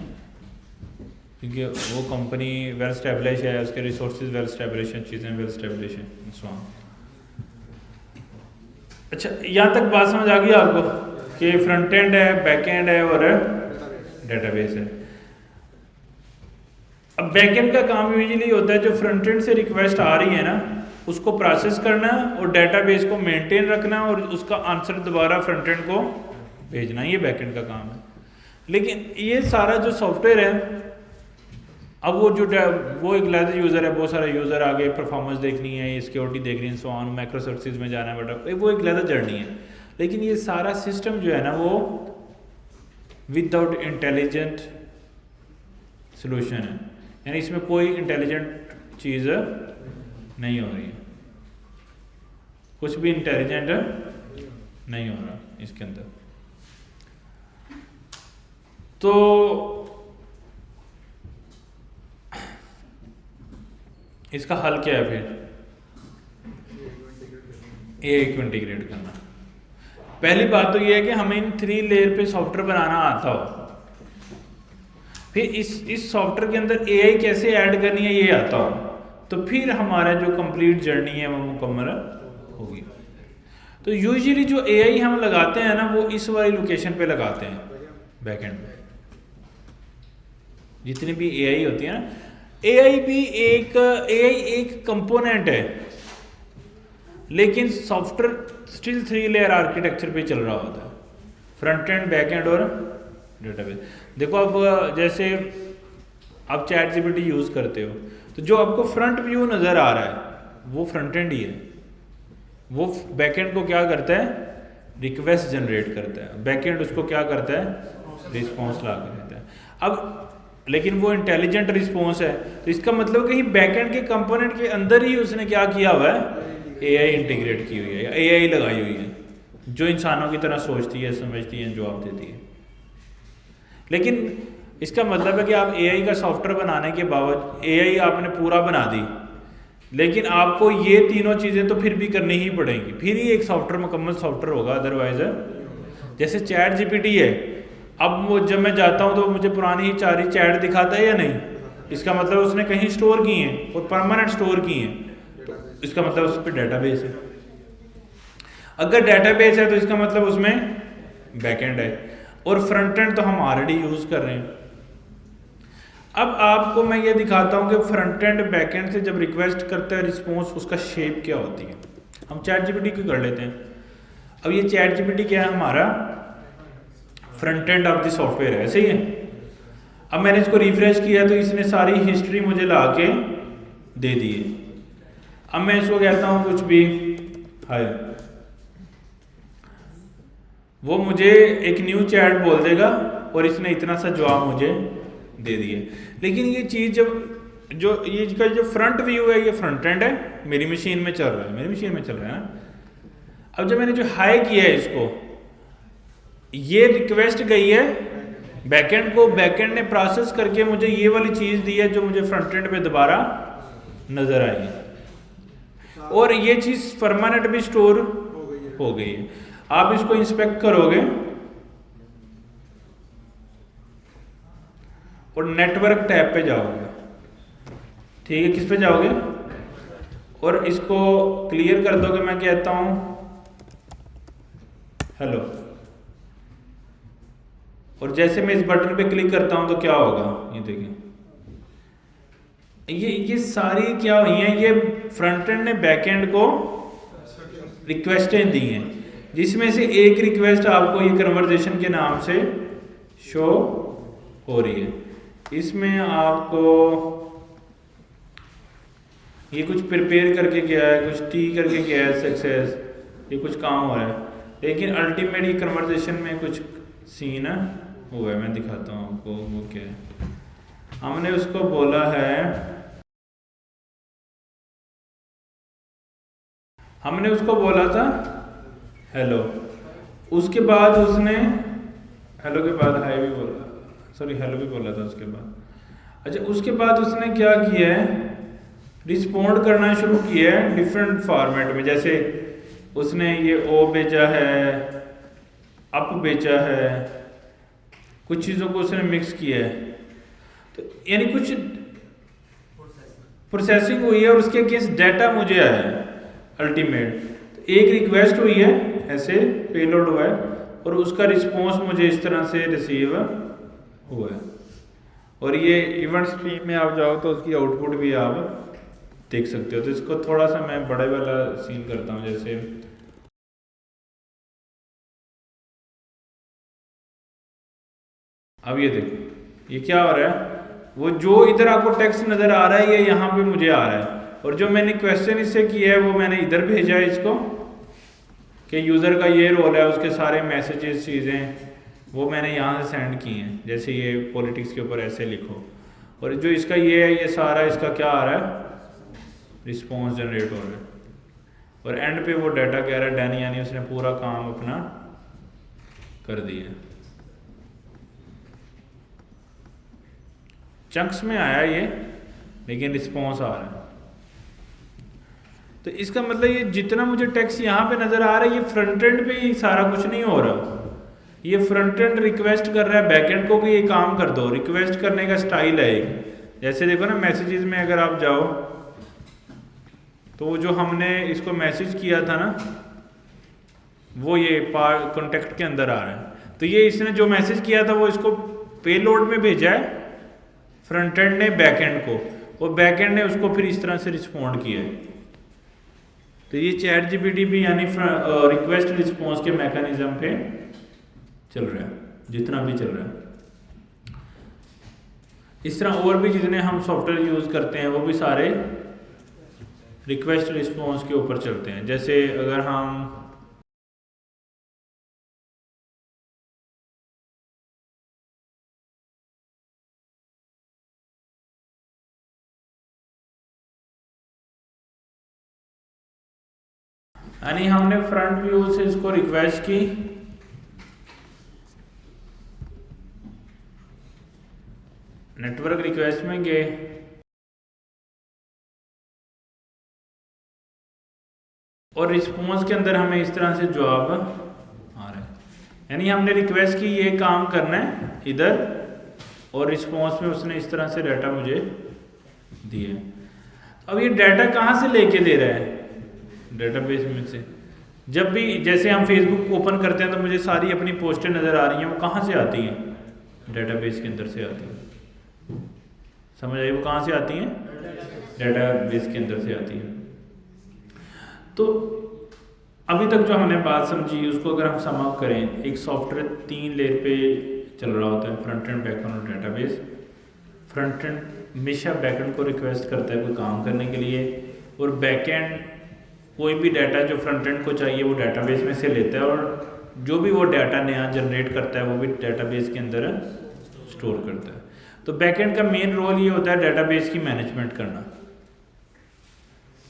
क्योंकि वो कंपनी वेल स्टैब्लिश है, उसके रिसोर्सेज वेल स्टैब्लिश हैं, चीज़ें वेल स्टैब्लिश हैं, सो ऑन। अच्छा, यहाँ तक बात समझ आ गई आपको कि फ्रंट एंड है, बैक एंड है और डेटाबेस है। अब बैक एंड का काम यूजुअली होता है जो फ्रंट एंड से रिक्वेस्ट आ रही है ना, उसको प्रोसेस करना और डेटाबेस को मेंटेन रखना और उसका आंसर दोबारा फ्रंट एंड को भेजना, ये बैक एंड का काम है। लेकिन ये सारा जो सॉफ्टवेयर है, अब वो एक लार्ज यूज़र है, बहुत सारे यूज़र आ गए, परफॉर्मेंस देखनी है, सिक्योरिटी देखनी है, सो ऑन, माइक्रो सर्विसेज में जाना है, बट वो एक लार्ज जर्नी है। लेकिन ये सारा सिस्टम जो है ना, वो विदाउट इंटेलिजेंट सोल्यूशन है, यानी इसमें कोई इंटेलिजेंट चीज़ नहीं हो रही है, कुछ भी इंटेलिजेंट नहीं हो रहा इसके अंदर। तो इसका हल क्या है फिर? ए को इंटीग्रेट करना। पहली बात तो ये है कि हमें इन 3 लेयर पे सॉफ्टवेयर बनाना आता हो, फिर इस सॉफ्टवेयर के अंदर एआई कैसे ऐड करनी है ये आता हो, तो फिर हमारा जो कंप्लीट जर्नी है वो मुकम्मल होगी। तो यूजुअली जो एआई हम लगाते हैं ना, वो इस वाली लोकेशन पे लगाते हैं बैकएंड पे। जितनी भी एआई होती है ना, एआई एक कंपोनेंट है, लेकिन सॉफ्टवेयर स्टिल 3 लेयर आर्किटेक्चर पे चल रहा होता है, फ्रंट एंड, बैक एंड और डेटाबेस। देखो अब जैसे आप चैट जीपीटी यूज़ करते हो, तो जो आपको फ्रंट व्यू नज़र आ रहा है वो फ्रंट एंड ही है। वो बैकएंड को क्या करता है, रिक्वेस्ट जनरेट करता है, बैकएंड उसको क्या करता है, रिस्पॉन्स ला कर देता है। अब लेकिन वो इंटेलिजेंट रिस्पॉन्स है, तो इसका मतलब कि बैकएंड के कंपोनेंट के अंदर ही उसने क्या किया हुआ है, एआई इंटीग्रेट की हुई है या एआई लगाई हुई है, जो इंसानों की तरह सोचती है, समझती है, जवाब देती है। लेकिन इसका मतलब है कि आप एआई का सॉफ्टवेयर बनाने के बावजूद एआई आपने पूरा बना दी, लेकिन आपको ये तीनों चीज़ें तो फिर भी करनी ही पड़ेंगी, फिर ही एक सॉफ्टवेयर मुकम्मल सॉफ्टवेयर होगा। अदरवाइज जैसे चैट जीपीटी है, अब वो जब मैं जाता हूँ तो मुझे पुरानी ही सारी चैट दिखाता है या नहीं, इसका मतलब उसने कहीं स्टोर की हैं और परमानेंट स्टोर की हैं, इसका मतलब उस पर डेटाबेस है। अगर डेटाबेस है तो इसका मतलब उसमें बैकएंड है, और फ्रंट एंड तो हम ऑलरेडी यूज़ कर रहे हैं। अब आपको मैं ये दिखाता हूँ कि फ्रंट एंड बैक एंड से जब रिक्वेस्ट करते हैं रिस्पॉन्स उसका शेप क्या होती है। हम चैट जीपीटी को कर लेते हैं। अब ये चैट जीपीटी क्या है, हमारा front end of the software है, सही है। अब मैंने इसको रिफ्रेश किया तो इसने सारी हिस्ट्री मुझे ला के दे दी है। अब मैं इसको कहता हूँ कुछ भी हाय, वो मुझे एक न्यू चैट बोल देगा और इसने इतना सा जवाब मुझे दे दिए। लेकिन ये चीज़ जब जो ये इसका जो फ्रंट व्यू है, ये फ्रंट एंड है, मेरी मशीन में चल रहा है, मेरी मशीन में चल रहा है ना। अब जब मैंने जो हाई किया है इसको, ये रिक्वेस्ट गई है बैकएंड को, बैकएंड ने प्रोसेस करके मुझे ये वाली चीज़ दी है जो मुझे फ्रंट एंड पे दोबारा नज़र आई है, और ये चीज़ परमानेंट भी स्टोर हो गई है। आप इसको इंस्पेक्ट करोगे और नेटवर्क टैब पे जाओगे, ठीक है, किस पे जाओगे, और इसको क्लियर कर दोगे। मैं कहता हूं हेलो, और जैसे मैं इस बटन पे क्लिक करता हूं तो क्या होगा, ये देखिए, ये सारी क्या हुई हैं, ये फ्रंट एंड ने बैक एंड को रिक्वेस्टें दी हैं, जिसमें से एक रिक्वेस्ट आपको ये कन्वर्जेशन के नाम से शो हो रही है। इसमें आपको ये कुछ प्रिपेयर करके गया है, कुछ टी करके गया है, सक्सेस, ये कुछ काम हो रहा है, लेकिन अल्टीमेटली कन्वर्सेशन में कुछ सीन हुआ है। मैं दिखाता हूँ आपको वो क्या है। हमने उसको बोला है, हमने उसको बोला था हेलो, उसके बाद उसने हेलो के बाद हाय भी बोला, सॉरी हेलो भी बोला था उसके बाद। अच्छा, उसके बाद उसने क्या किया है, रिस्पॉन्ड करना शुरू किया है डिफरेंट फॉर्मेट में। जैसे उसने ये ओ भेजा है, अप भेजा है, कुछ चीज़ों को उसने मिक्स किया है, तो यानी कुछ प्रोसेसिंग हुई है और उसके अगेंस्ट डाटा मुझे आया है अल्टीमेट। तो एक रिक्वेस्ट हुई है, ऐसे पेलोड हुआ है, और उसका रिस्पॉन्स मुझे इस तरह से रिसीव हुआ है। और ये इवेंट स्ट्रीम में आप जाओ तो उसकी आउटपुट भी आप देख सकते हो। तो इसको थोड़ा सा मैं बड़े वाला सीन करता हूँ। जैसे अब ये देखो, ये क्या हो रहा है, वो जो इधर आपको टेक्स्ट नज़र आ रहा है ये यहाँ पे मुझे आ रहा है, और जो मैंने क्वेश्चन इससे किया है वो मैंने इधर भेजा है इसको, कि यूज़र का ये रोल है, उसके सारे मैसेजेस चीज़ें वो मैंने यहाँ से सेंड किए हैं। जैसे ये पॉलिटिक्स के ऊपर ऐसे लिखो, और जो इसका ये है, ये सारा इसका क्या आ रहा है, रिस्पॉन्स जनरेट हो रहा है, और एंड पे वो डाटा कह रहा है डन, यानी उसने पूरा काम अपना कर दिया। चंक्स में आया ये, लेकिन रिस्पॉन्स आ रहा है। तो इसका मतलब ये जितना मुझे टेक्स्ट यहाँ पे नज़र आ रहा है, ये फ्रंट एंड पे ही सारा कुछ नहीं हो रहा, ये फ्रंट एंड रिक्वेस्ट कर रहा है बैक एंड को कि ये काम कर दो। रिक्वेस्ट करने का स्टाइल है ये। जैसे देखो ना, मैसेजेस में अगर आप जाओ तो वो जो हमने इसको मैसेज किया था ना, वो ये कॉन्टेक्ट के अंदर आ रहा है। तो ये इसने जो मैसेज किया था वो इसको पेलोड में भेजा है फ्रंट एंड ने बैक एंड को, और बैक एंड ने उसको फिर इस तरह से रिस्पॉन्ड किया है। तो ये चैट जीपीटी भी यानी रिक्वेस्ट रिस्पॉन्स के मैकेनिज्म पे चल रहा है, जितना भी चल रहा है। इस तरह और भी जितने हम सॉफ्टवेयर यूज़ करते हैं वो भी सारे रिक्वेस्ट रिस्पॉन्स के ऊपर चलते हैं। जैसे अगर हम यानी हमने फ्रंट व्यू से इसको रिक्वेस्ट की, नेटवर्क रिक्वेस्ट में गए, और रिस्पॉन्स के अंदर हमें इस तरह से जवाब आ रहा है। यानी हमने रिक्वेस्ट की ये काम करना है इधर, और रिस्पॉन्स में उसने इस तरह से डाटा मुझे दिया। अब ये डाटा कहाँ से लेके दे रहा है? डेटाबेस में से। जब भी जैसे हम फेसबुक ओपन करते हैं तो मुझे सारी अपनी पोस्टें नज़र आ रही हैं, वो कहाँ से आती हैं? डेटाबेस के अंदर से आती हैं। समझ आई? वो कहाँ से आती हैं? डेटाबेस के अंदर से आती हैं। तो अभी तक जो हमने बात समझी उसको अगर हम सम अप करें, एक सॉफ्टवेयर 3 लेयर पे चल रहा होता है, फ्रंट एंड, बैक एंड और डेटाबेस। फ्रंट एंड हमेशा बैक एंड को रिक्वेस्ट करता है कोई काम करने के लिए, और बैक एंड कोई भी डाटा जो फ्रंट एंड को चाहिए वो डेटाबेस में से लेता है, और जो भी वो डाटा नया जनरेट करता है वो भी डेटाबेस के अंदर स्टोर करता है। तो बैक एंड का मेन रोल ये होता है डेटाबेस की मैनेजमेंट करना,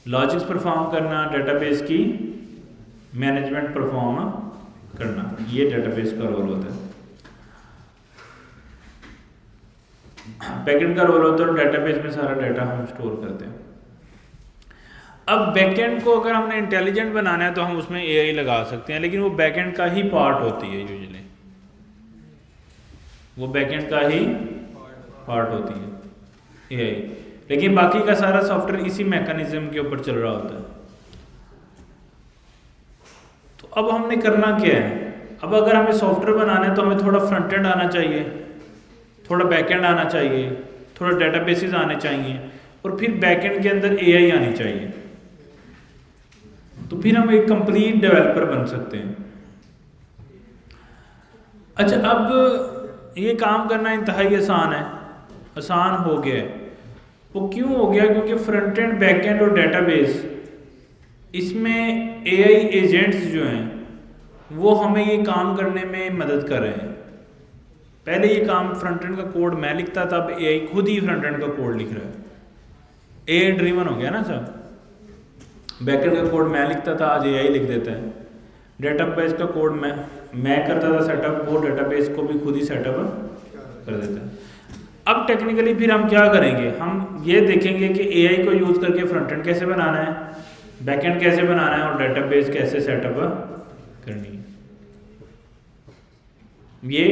लॉजिक्स परफॉर्म करना, डेटाबेस की मैनेजमेंट परफॉर्म करना, ये डेटाबेस का रोल होता है। बैकएंड का रोल होता है और डेटाबेस में सारा डाटा हम स्टोर करते हैं। अब बैकएंड को अगर हमने इंटेलिजेंट बनाना है तो हम उसमें एआई लगा सकते हैं, लेकिन वो बैकएंड का ही पार्ट होती है यूजुअली, वो बैकएंड का ही पार्ट होती है एआई, लेकिन बाकी का सारा सॉफ्टवेयर इसी मैकेनिज्म के ऊपर चल रहा होता है। तो अब हमने करना क्या है? अब अगर हमें सॉफ्टवेयर बनाना है तो हमें थोड़ा फ्रंट एंड आना चाहिए, थोड़ा बैकएंड आना चाहिए, थोड़ा डेटाबेसेस आने चाहिए, और फिर बैकएंड के अंदर एआई आनी चाहिए। तो फिर हम एक कंप्लीट डेवलपर बन सकते हैं। अच्छा, अब ये काम करना इंतहाई आसान है, आसान हो गया है। वो क्यों हो गया? क्योंकि फ्रंट एंड, बैक एंड और डेटाबेस, इसमें एआई एजेंट्स जो हैं वो हमें ये काम करने में मदद कर रहे हैं। पहले ये काम फ्रंट एंड का कोड मैं लिखता था, अब एआई खुद ही फ्रंट एंड का कोड लिख रहा है। एआई ड्रिवन हो गया ना सब। बैकएंड का कोड मैं लिखता था, आज एआई लिख देता है। डेटाबेस का कोड मैं करता था सेटअप, वो डेटाबेस को भी खुद ही सेटअप कर देता है। अब टेक्निकली फिर हम क्या करेंगे? हम ये देखेंगे कि एआई को यूज़ करके फ्रंट एंड कैसे बनाना है, बैकएंड कैसे बनाना है, और डेटाबेस कैसे सेटअप करनी है ये।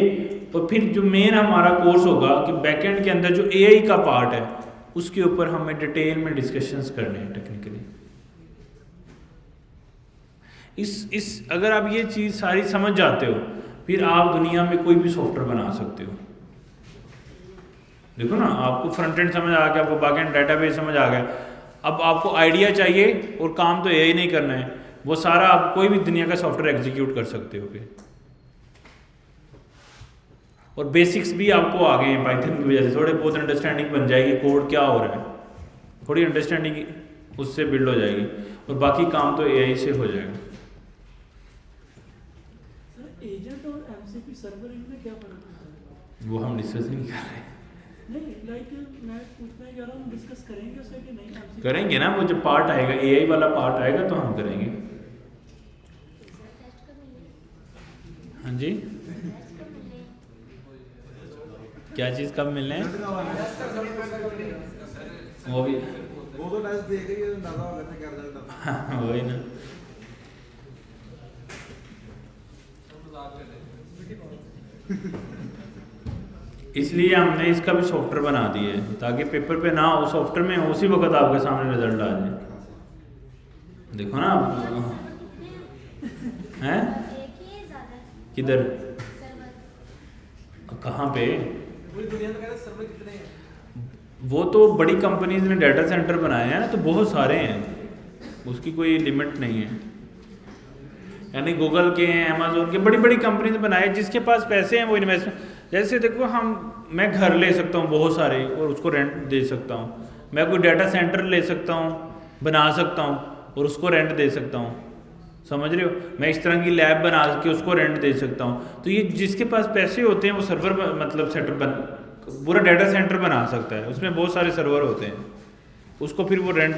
और फिर जो मेन हमारा कोर्स होगा कि बैकएंड के अंदर जो एआई का पार्ट है उसके ऊपर हमें डिटेल में डिस्कशंस करने हैं टेक्निकली। इस अगर आप ये चीज़ सारी समझ जाते हो, फिर आप दुनिया में कोई भी सॉफ्टवेयर बना सकते हो। देखो ना, आपको फ्रंट एंड समझ आ गया, आपको बैक एंड डेटाबेस समझ आ गया, अब आपको आइडिया चाहिए और काम तो एआई नहीं करना है, वो सारा आप कोई भी दुनिया का सॉफ्टवेयर एग्जीक्यूट कर सकते हो फिर। और बेसिक्स भी आपको आ गए हैं पाइथन की वजह से, थोड़े बहुत अंडरस्टैंडिंग बन जाएगी, कोड क्या हो रहा है, थोड़ी अंडरस्टैंडिंग उससे बिल्ड हो जाएगी, और बाकी काम तो एआई से हो जाएगा। एजेंट और एमसीपी सर्वर, इनमें क्या फर्क होता है? वो हम डिस्कस ही नहीं कर रहे। नहीं, लाइक मैं पूछना ही जा रहा हूँ, डिस्कस करेंगे उसे कि नहीं? MCP करेंगे ना, वो जब पार्ट आएगा, एआई वाला पार्ट आएगा तो हम करेंगे। हाँ जी, क्या चीज़ कब मिलने हैं? वो भी वो तो टेस्ट देख के ये अंदाजा होगा कि क्या रिजल्ट आता है। वही ना। इसलिए हमने इसका भी सॉफ्टवेयर बना दिया है ताकि पेपर पे ना हो, सॉफ्टवेयर में उसी वक्त आपके सामने रिजल्ट आ जाए। देखो ना आप हैं किधर, कहाँ पे? पूरी दुनिया में कहते सर्वर कितने हैं? वो तो बड़ी कंपनीज ने डाटा सेंटर बनाए हैं ना, तो बहुत सारे हैं, उसकी कोई लिमिट नहीं है। यानी गूगल के हैं, अमेजोन के, बड़ी बड़ी कंपनीज बनाए, जिसके पास पैसे हैं वो इन्वेस्ट। जैसे देखो मैं घर ले सकता हूँ बहुत सारे और उसको रेंट दे सकता हूँ, मैं कोई डाटा सेंटर ले सकता हूँ, बना सकता हूँ और उसको रेंट दे सकता हूँ, समझ रहे हो। मैं इस तरह की लैब बना के उसको रेंट दे सकता हूँ। तो ये जिसके पास पैसे होते हैं वो सर्वर मतलब सेटअप पूरा डाटा सेंटर बना सकता है, उसमें बहुत सारे सर्वर होते हैं, उसको फिर वो रेंट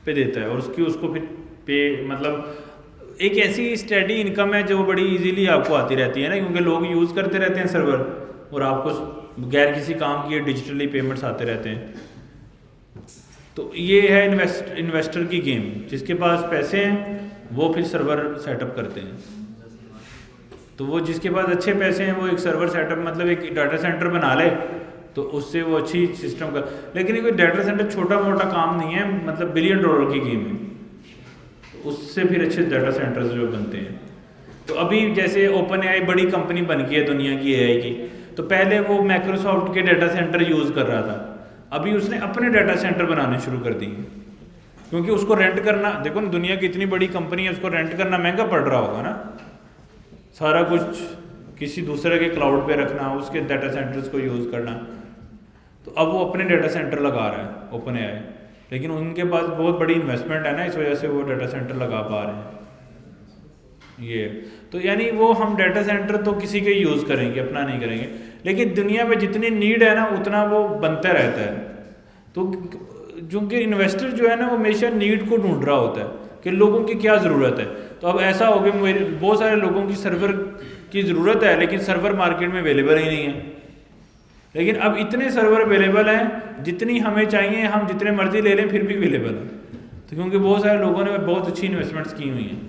पे देता है और उसको फिर पे मतलब एक ऐसी स्टेडी इनकम है जो बड़ी इजीली आपको आती रहती है ना, क्योंकि लोग यूज़ करते रहते हैं सर्वर और आपको गैर किसी काम की डिजिटली पेमेंट्स आते रहते हैं। तो ये है इन्वेस्टर की गेम, जिसके पास पैसे हैं वो फिर सर्वर सेटअप करते हैं। तो वो जिसके पास अच्छे पैसे हैं वो एक सर्वर सेटअप मतलब एक डाटा सेंटर बना ले तो उससे वो अच्छी सिस्टम का, लेकिन ये कोई डाटा सेंटर छोटा मोटा काम नहीं है, मतलब $1 बिलियन की गेम है, उससे फिर अच्छे डाटा सेंटर्स जो बनते हैं। तो अभी जैसे ओपन एआई बड़ी कंपनी बन गई है दुनिया की एआई की, तो पहले वो माइक्रोसॉफ्ट के डाटा सेंटर यूज़ कर रहा था, अभी उसने अपने डाटा सेंटर बनाने शुरू कर दिए, क्योंकि उसको रेंट करना, देखो ना दुनिया की इतनी बड़ी कंपनी है, उसको रेंट करना महंगा पड़ रहा होगा ना, सारा कुछ किसी दूसरे के क्लाउड पे रखना, उसके डाटा सेंटर्स को यूज़ करना। तो अब वो अपने डाटा सेंटर लगा रहा है ओपन एआई, लेकिन उनके पास बहुत बड़ी इन्वेस्टमेंट है ना, इस वजह से वो डाटा सेंटर लगा पा रहे हैं। ये तो यानी वो हम डाटा सेंटर तो किसी के यूज़ करेंगे, अपना नहीं करेंगे, लेकिन दुनिया में जितनी नीड है ना उतना वो बनता रहता है। तो क्योंकि इन्वेस्टर जो है ना वो हमेशा नीड को ढूंढ रहा होता है कि लोगों की क्या ज़रूरत है। तो अब ऐसा हो गया मेरे बहुत सारे लोगों की सर्वर की ज़रूरत है, लेकिन सर्वर मार्केट में अवेलेबल ही नहीं है। लेकिन अब इतने सर्वर अवेलेबल हैं जितनी हमें चाहिए, हम जितने मर्जी ले लें फिर भी अवेलेबल है। तो क्योंकि बहुत सारे लोगों ने बहुत अच्छी इन्वेस्टमेंट्स की हुई हैं,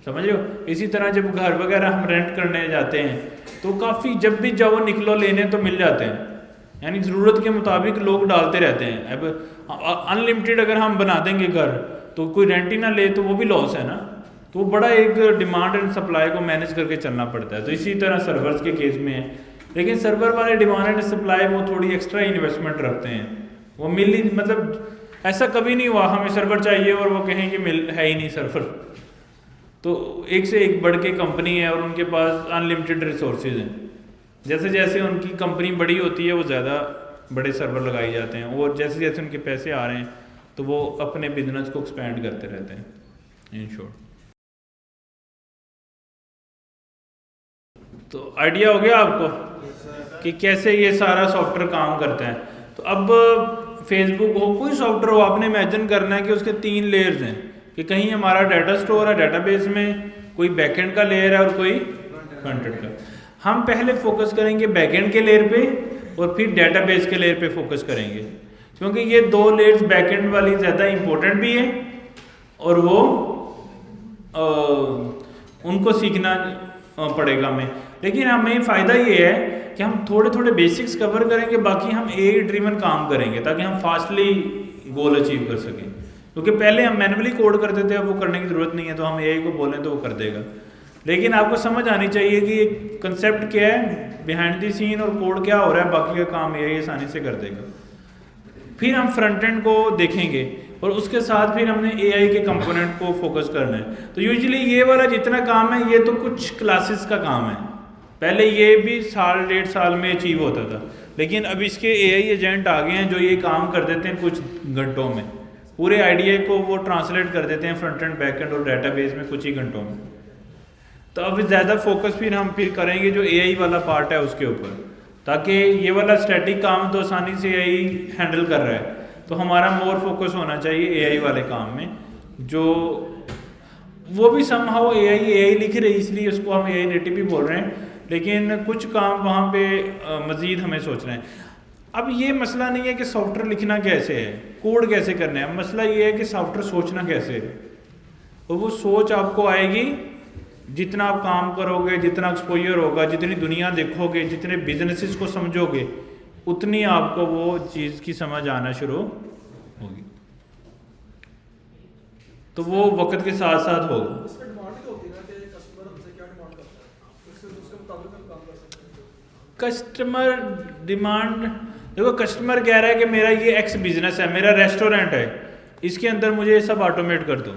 समझ रहे हो। इसी तरह जब घर वगैरह हम रेंट करने जाते हैं तो काफ़ी जब भी जाओ निकलो लेने तो मिल जाते हैं, यानी ज़रूरत के मुताबिक लोग डालते रहते हैं। अब अनलिमिटेड अगर हम बना देंगे घर तो कोई रेंट ही ना ले तो वो भी लॉस है ना। तो बड़ा एक डिमांड एंड सप्लाई को मैनेज करके चलना पड़ता है। तो इसी तरह सर्वर्स के केस में है, लेकिन सर्वर वाले डिमांड एंड सप्लाई वो थोड़ी एक्स्ट्रा इन्वेस्टमेंट रखते हैं, वो मिल ही मतलब ऐसा कभी नहीं हुआ हमें सर्वर चाहिए और वो कहें कि मिल है ही नहीं सर्वर। तो एक से एक बढ़ के कंपनी है और उनके पास अनलिमिटेड रिसोर्सेज हैं। जैसे जैसे उनकी कंपनी बड़ी होती है वो ज़्यादा बड़े सर्वर लगाए जाते हैं, और जैसे जैसे उनके पैसे आ रहे हैं तो वो अपने बिजनेस को एक्सपेंड करते रहते हैं। इन शॉर्ट तो आइडिया हो गया आपको कि कैसे ये सारा सॉफ्टवेयर काम करता है। तो अब फेसबुक हो कोई सॉफ्टवेयर हो, आपने इमेजिन करना है कि उसके 3 लेयर्स हैं, कि कहीं हमारा डाटा स्टोर है डेटाबेस में, कोई बैकएंड का लेयर है और कोई फ्रंट एंड का। हम पहले फोकस करेंगे बैकएंड के लेयर पे और फिर डेटाबेस के लेयर पे फोकस करेंगे, क्योंकि ये 2 लेयर्स बैकएंड वाली ज़्यादा इंपॉर्टेंट भी है और वो उनको सीखना पड़ेगा हमें। लेकिन हमें फ़ायदा ये है कि हम थोड़े थोड़े बेसिक्स कवर करेंगे, बाकी हम एआई ड्रिवन काम करेंगे ताकि हम फास्टली गोल अचीव कर सकें। क्योंकि पहले हम मैनुअली कोड करते थे, अब वो करने की ज़रूरत नहीं है, तो हम एआई को बोलें तो वो कर देगा। लेकिन आपको समझ आनी चाहिए कि कंसेप्ट क्या है बिहाइंड द सीन और कोड क्या हो रहा है, बाकी का काम एआई आसानी से कर देगा। फिर हम फ्रंट एंड को देखेंगे और उसके साथ फिर हमने एआई के कंपोनेंट को फोकस करना है। तो यूजुअली ये वाला जितना काम है ये तो कुछ क्लासेस का काम है, पहले ये भी 1.5 साल में अचीव होता था, लेकिन अब इसके एआई एजेंट आ गए हैं जो ये काम कर देते हैं कुछ घंटों में, पूरे आइडिया को वो ट्रांसलेट कर देते हैं फ्रंट एंड बैक एंड और डाटाबेस में कुछ ही घंटों में। तो अब ज़्यादा फोकस फिर हम करेंगे जो एआई वाला पार्ट है उसके ऊपर, ताकि ये वाला स्टैटिक काम तो आसानी से एआई हैंडल कर रहा है, तो हमारा मोर फोकस होना चाहिए एआई वाले काम में, जो वो भी समहाउ एआई लिख रही इसलिए उसको हम एआई नेटिव भी बोल रहे हैं, लेकिन कुछ काम वहाँ पे मज़ीद हमें सोचना है। अब ये मसला नहीं है कि सॉफ्टवेयर लिखना कैसे है, कोड कैसे करना है, मसला ये है कि सॉफ्टवेयर सोचना कैसे है। और वो सोच आपको आएगी जितना आप काम करोगे, जितना एक्सपोजर होगा, जितनी दुनिया देखोगे, जितने बिजनेसेस को समझोगे, उतनी आपको वो चीज़ की समझ आना शुरू होगी। तो वो वक्त के साथ साथ होगा। इसमें डिमांड ही होती है ना कि कस्टमर हमसे क्या डिमांड करता है, उसके मुताबिक हम काम कर सकते हैं। कस्टमर डिमांड, देखो कस्टमर कह रहा है कि मेरा ये एक्स बिजनेस है, मेरा रेस्टोरेंट है, इसके अंदर मुझे ये सब ऑटोमेट कर दो,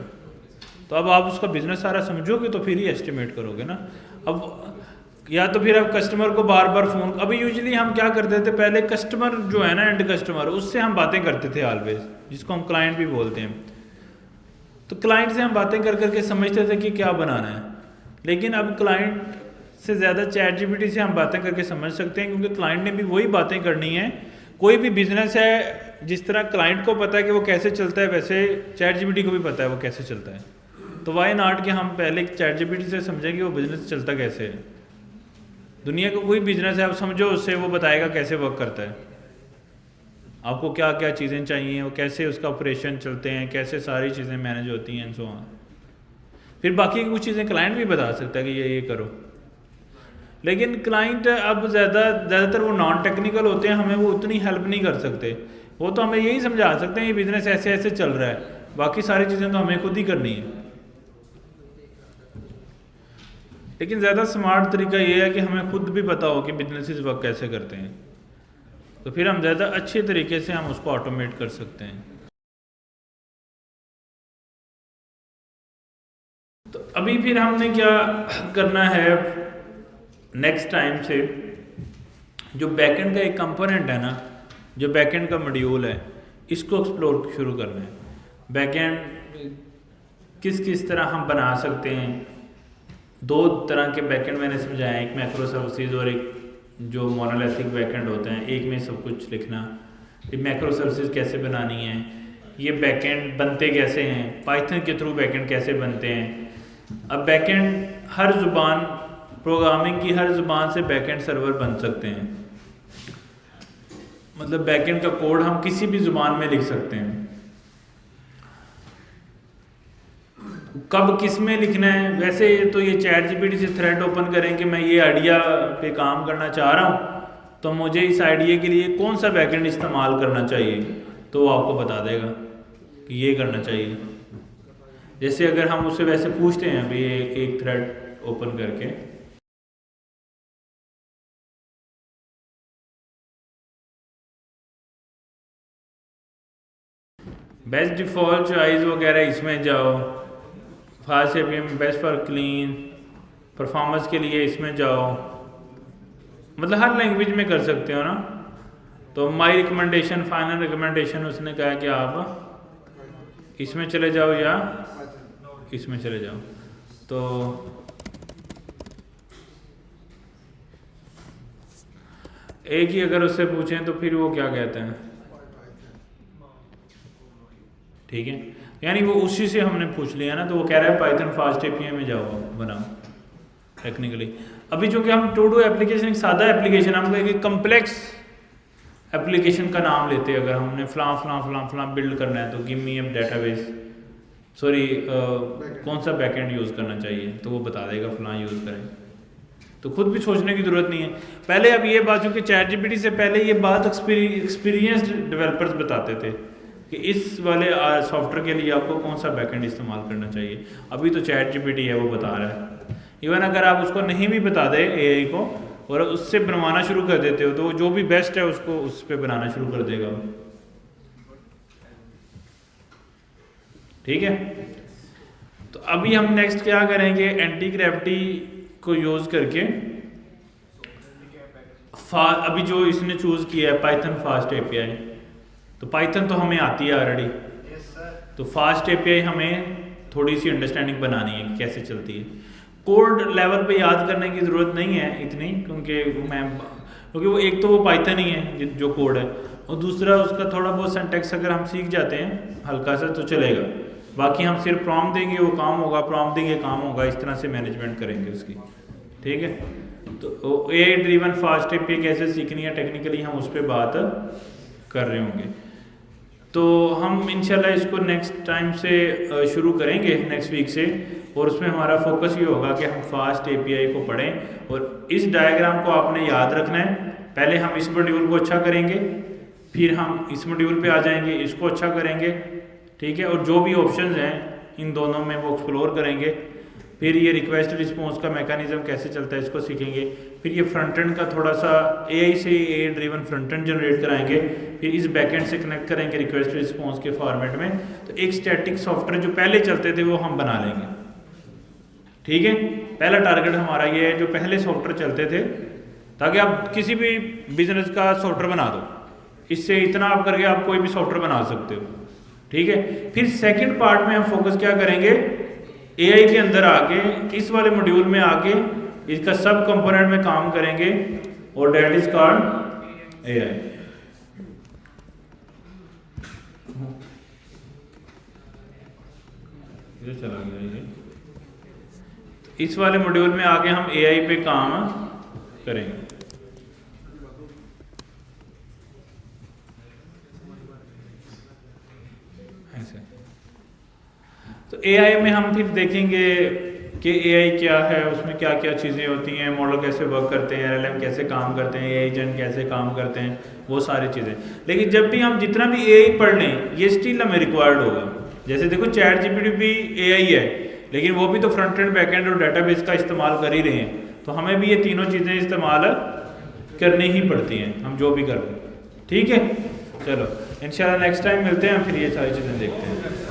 तो अब आप उसका बिजनेस सारा समझोगे तो फिर ही एस्टिमेट करोगे ना। अब या तो फिर अब कस्टमर को बार बार फ़ोन, अभी यूजुअली हम क्या करते थे पहले, कस्टमर जो है ना, एंड कस्टमर, उससे हम बातें करते थे ऑलवेज, जिसको हम क्लाइंट भी बोलते हैं। तो क्लाइंट से हम बातें कर करके समझते थे कि क्या बनाना है, लेकिन अब क्लाइंट से ज़्यादा चैट जीपीटी से हम बातें करके समझ सकते हैं, क्योंकि क्लाइंट ने भी वही बातें करनी है। कोई भी बिजनेस है, जिस तरह क्लाइंट को पता है कि वो कैसे चलता है, वैसे चैट जीपीटी को भी पता है वो कैसे चलता है। तो वाई नॉट कि हम पहले चैट जीपीटी से समझें कि वो बिज़नेस चलता कैसे है। दुनिया का कोई बिजनेस है, आप समझो उससे, वो बताएगा कैसे वर्क करता है, आपको क्या क्या चीज़ें चाहिए, वो कैसे उसका ऑपरेशन चलते हैं, कैसे सारी चीज़ें मैनेज होती हैं, सो ऑन। फिर बाकी की कुछ चीज़ें क्लाइंट भी बता सकता है कि ये करो। लेकिन क्लाइंट अब ज़्यादातर वो नॉन टेक्निकल होते हैं, हमें वो उतनी हेल्प नहीं कर सकते। वो तो हमें यही समझा सकते हैं ये बिज़नेस ऐसे ऐसे चल रहा है, बाकी सारी चीज़ें तो हमें खुद ही करनी है। लेकिन ज़्यादा स्मार्ट तरीका ये है कि हमें खुद भी पता हो कि बिजनेसेस वर्क कैसे करते हैं, तो फिर हम ज़्यादा अच्छे तरीके से हम उसको ऑटोमेट कर सकते हैं। तो अभी फिर हमने क्या करना है नेक्स्ट टाइम से, जो बैकएंड का एक कंपोनेंट है ना, जो बैकएंड का मॉड्यूल है, इसको एक्सप्लोर शुरू करना है। बैकएंड किस तरह हम बना सकते हैं। दो तरह के बैकएंड मैंने समझाया, एक मैक्रो सर्विसेज और एक जो मोनोलिथिक बैकएंड होते हैं, एक में सब कुछ लिखना। ये मैक्रो सर्विसेज कैसे बनानी है, ये बैकएंड बनते कैसे हैं, पाइथन के थ्रू बैकएंड कैसे बनते हैं। अब बैकएंड हर ज़ुबान, प्रोग्रामिंग की हर ज़ुबान से बैकएंड सर्वर बन सकते हैं, मतलब बैकएंड का कोड हम किसी भी ज़ुबान में लिख सकते हैं। कब किस में लिखना है, वैसे तो ये चैट जीपीटी से थ्रेड ओपन करें कि मैं ये आइडिया पे काम करना चाह रहा हूँ, तो मुझे इस आइडिया के लिए कौन सा बैकएंड इस्तेमाल करना चाहिए, तो वो आपको बता देगा कि ये करना चाहिए। जैसे अगर हम उससे वैसे पूछते हैं अभी एक थ्रेड ओपन करके, बेस्ट डिफ़ॉल्ट चॉइस वगैरह इसमें जाओ, fast APM best for clean performance के लिए इसमें जाओ, मतलब हर लैंग्वेज में कर सकते हो ना। तो माई रिकमेंडेशन, फाइनल रिकमेंडेशन उसने कहा कि आप इसमें चले जाओ या इसमें चले जाओ। तो एक ही अगर उससे पूछें तो फिर वो क्या कहते हैं, ठीक है, यानी वो उसी से हमने पूछ लिया ना। तो वो कह रहा है पाइथन फास्ट एपीआई में जाओ बनाओ टेक्निकली। अभी चूँकि हम टू डू एप्लीकेशन, एक सादा एप्लीकेशन, हम एक कम्प्लेक्स एप्लीकेशन का नाम लेते हैं, अगर हमने फलां बिल्ड करना है तो give me a database, sorry कौन सा बैकएंड यूज़ करना चाहिए, तो वो बता देगा फलां यूज़ करें। तो खुद भी सोचने की ज़रूरत नहीं है। पहले अब ये बात, चूँकि चैट जीपीटी से पहले ये बात एक्सपीरियंस्ड डेवलपर्स बताते थे कि इस वाले सॉफ्टवेयर के लिए आपको कौन सा बैकएंड इस्तेमाल करना चाहिए। अभी तो चैट जीपीटी है वो बता रहा है। इवन अगर आप उसको नहीं भी बता दे एआई को और उससे बनवाना शुरू कर देते हो, तो जो भी बेस्ट है उसको उस पर बनाना शुरू कर देगा, ठीक है। तो अभी हम नेक्स्ट क्या करेंगे, एंटी ग्रेविटी को यूज़ करके अभी जो इसने चूज़ किया है पाइथन फास्ट एपीआई, तो पाइथन तो हमें आती है ऑलरेडी, तो फास्ट एपीआई हमें थोड़ी सी अंडरस्टैंडिंग बनानी है कि कैसे चलती है। कोड लेवल पे याद करने की ज़रूरत नहीं है इतनी, क्योंकि वो एक तो वो पाइथन ही है जो कोड है, और दूसरा उसका थोड़ा बहुत सिंटैक्स अगर हम सीख जाते हैं हल्का सा तो चलेगा। बाकी हम सिर्फ प्रॉम्प्ट देंगे वो काम होगा, प्रॉम्प्ट देंगे काम होगा, इस तरह से मैनेजमेंट करेंगे उसकी, ठीक है। तो एआई ड्रिवन फास्ट एपीआई कैसे सीखनी है टेक्निकली, हम उस पर बात कर रहे होंगे। तो हम इंशाल्लाह इसको नेक्स्ट टाइम से शुरू करेंगे, नेक्स्ट वीक से, और उसमें हमारा फोकस ये होगा कि हम फास्ट एपीआई को पढ़ें। और इस डायग्राम को आपने याद रखना है, पहले हम इस मॉड्यूल को अच्छा करेंगे, फिर हम इस मॉड्यूल पे आ जाएंगे, इसको अच्छा करेंगे, ठीक है। और जो भी ऑप्शंस हैं इन दोनों में वो एक्सप्लोर करेंगे। फिर ये रिक्वेस्ट रिस्पॉन्स का मैकेनिज्म कैसे चलता है इसको सीखेंगे। फिर ये फ्रंट एंड का थोड़ा सा एआई से AI driven front end generate कराएंगे, फिर इस बैकएंड से कनेक्ट करेंगे रिक्वेस्ट रिस्पॉन्स के फॉर्मेट में। तो एक स्टैटिक सॉफ्टवेयर जो पहले चलते थे वो हम बना लेंगे, ठीक। ठीक है, पहला टारगेट हमारा ये है जो पहले सॉफ्टवेयर चलते थे, ताकि आप किसी भी बिजनेस का सॉफ्टवेयर बना दो, इससे इतना आप करके आप कोई भी सॉफ्टवेयर बना सकते हो। ठीक है, फिर सेकंड पार्ट में हम फोकस क्या करेंगे, एआई के अंदर आके इस वाले मॉड्यूल में आके इसका सब कंपोनेंट में काम करेंगे, और डेट इज कॉल्ड एआई। ये चला गया ये। इस वाले मॉड्यूल में आगे हम एआई पे काम करेंगे। ऐसे तो एआई में हम फिर देखेंगे कि एआई क्या है, उसमें क्या क्या चीज़ें होती हैं, मॉडल कैसे वर्क करते हैं, एलएलएम कैसे काम करते हैं, एजेंट कैसे काम करते हैं, वो सारी चीज़ें। लेकिन जब भी हम जितना भी एआई पढ़ लें, ये स्टिल हमें रिक्वायर्ड होगा। जैसे देखो चैट जीपीटी भी एआई है, लेकिन वो भी तो फ्रंट एंड बैक एंड और डाटाबेस का इस्तेमाल कर ही रहे हैं, तो हमें भी ये तीनों चीज़ें इस्तेमाल करनी ही पड़ती हैं, हम जो भी कर रहे हैं। ठीक है, चलो इंशाल्लाह नेक्स्ट टाइम मिलते हैं, फिर ये सारी चीज़ें देखते हैं।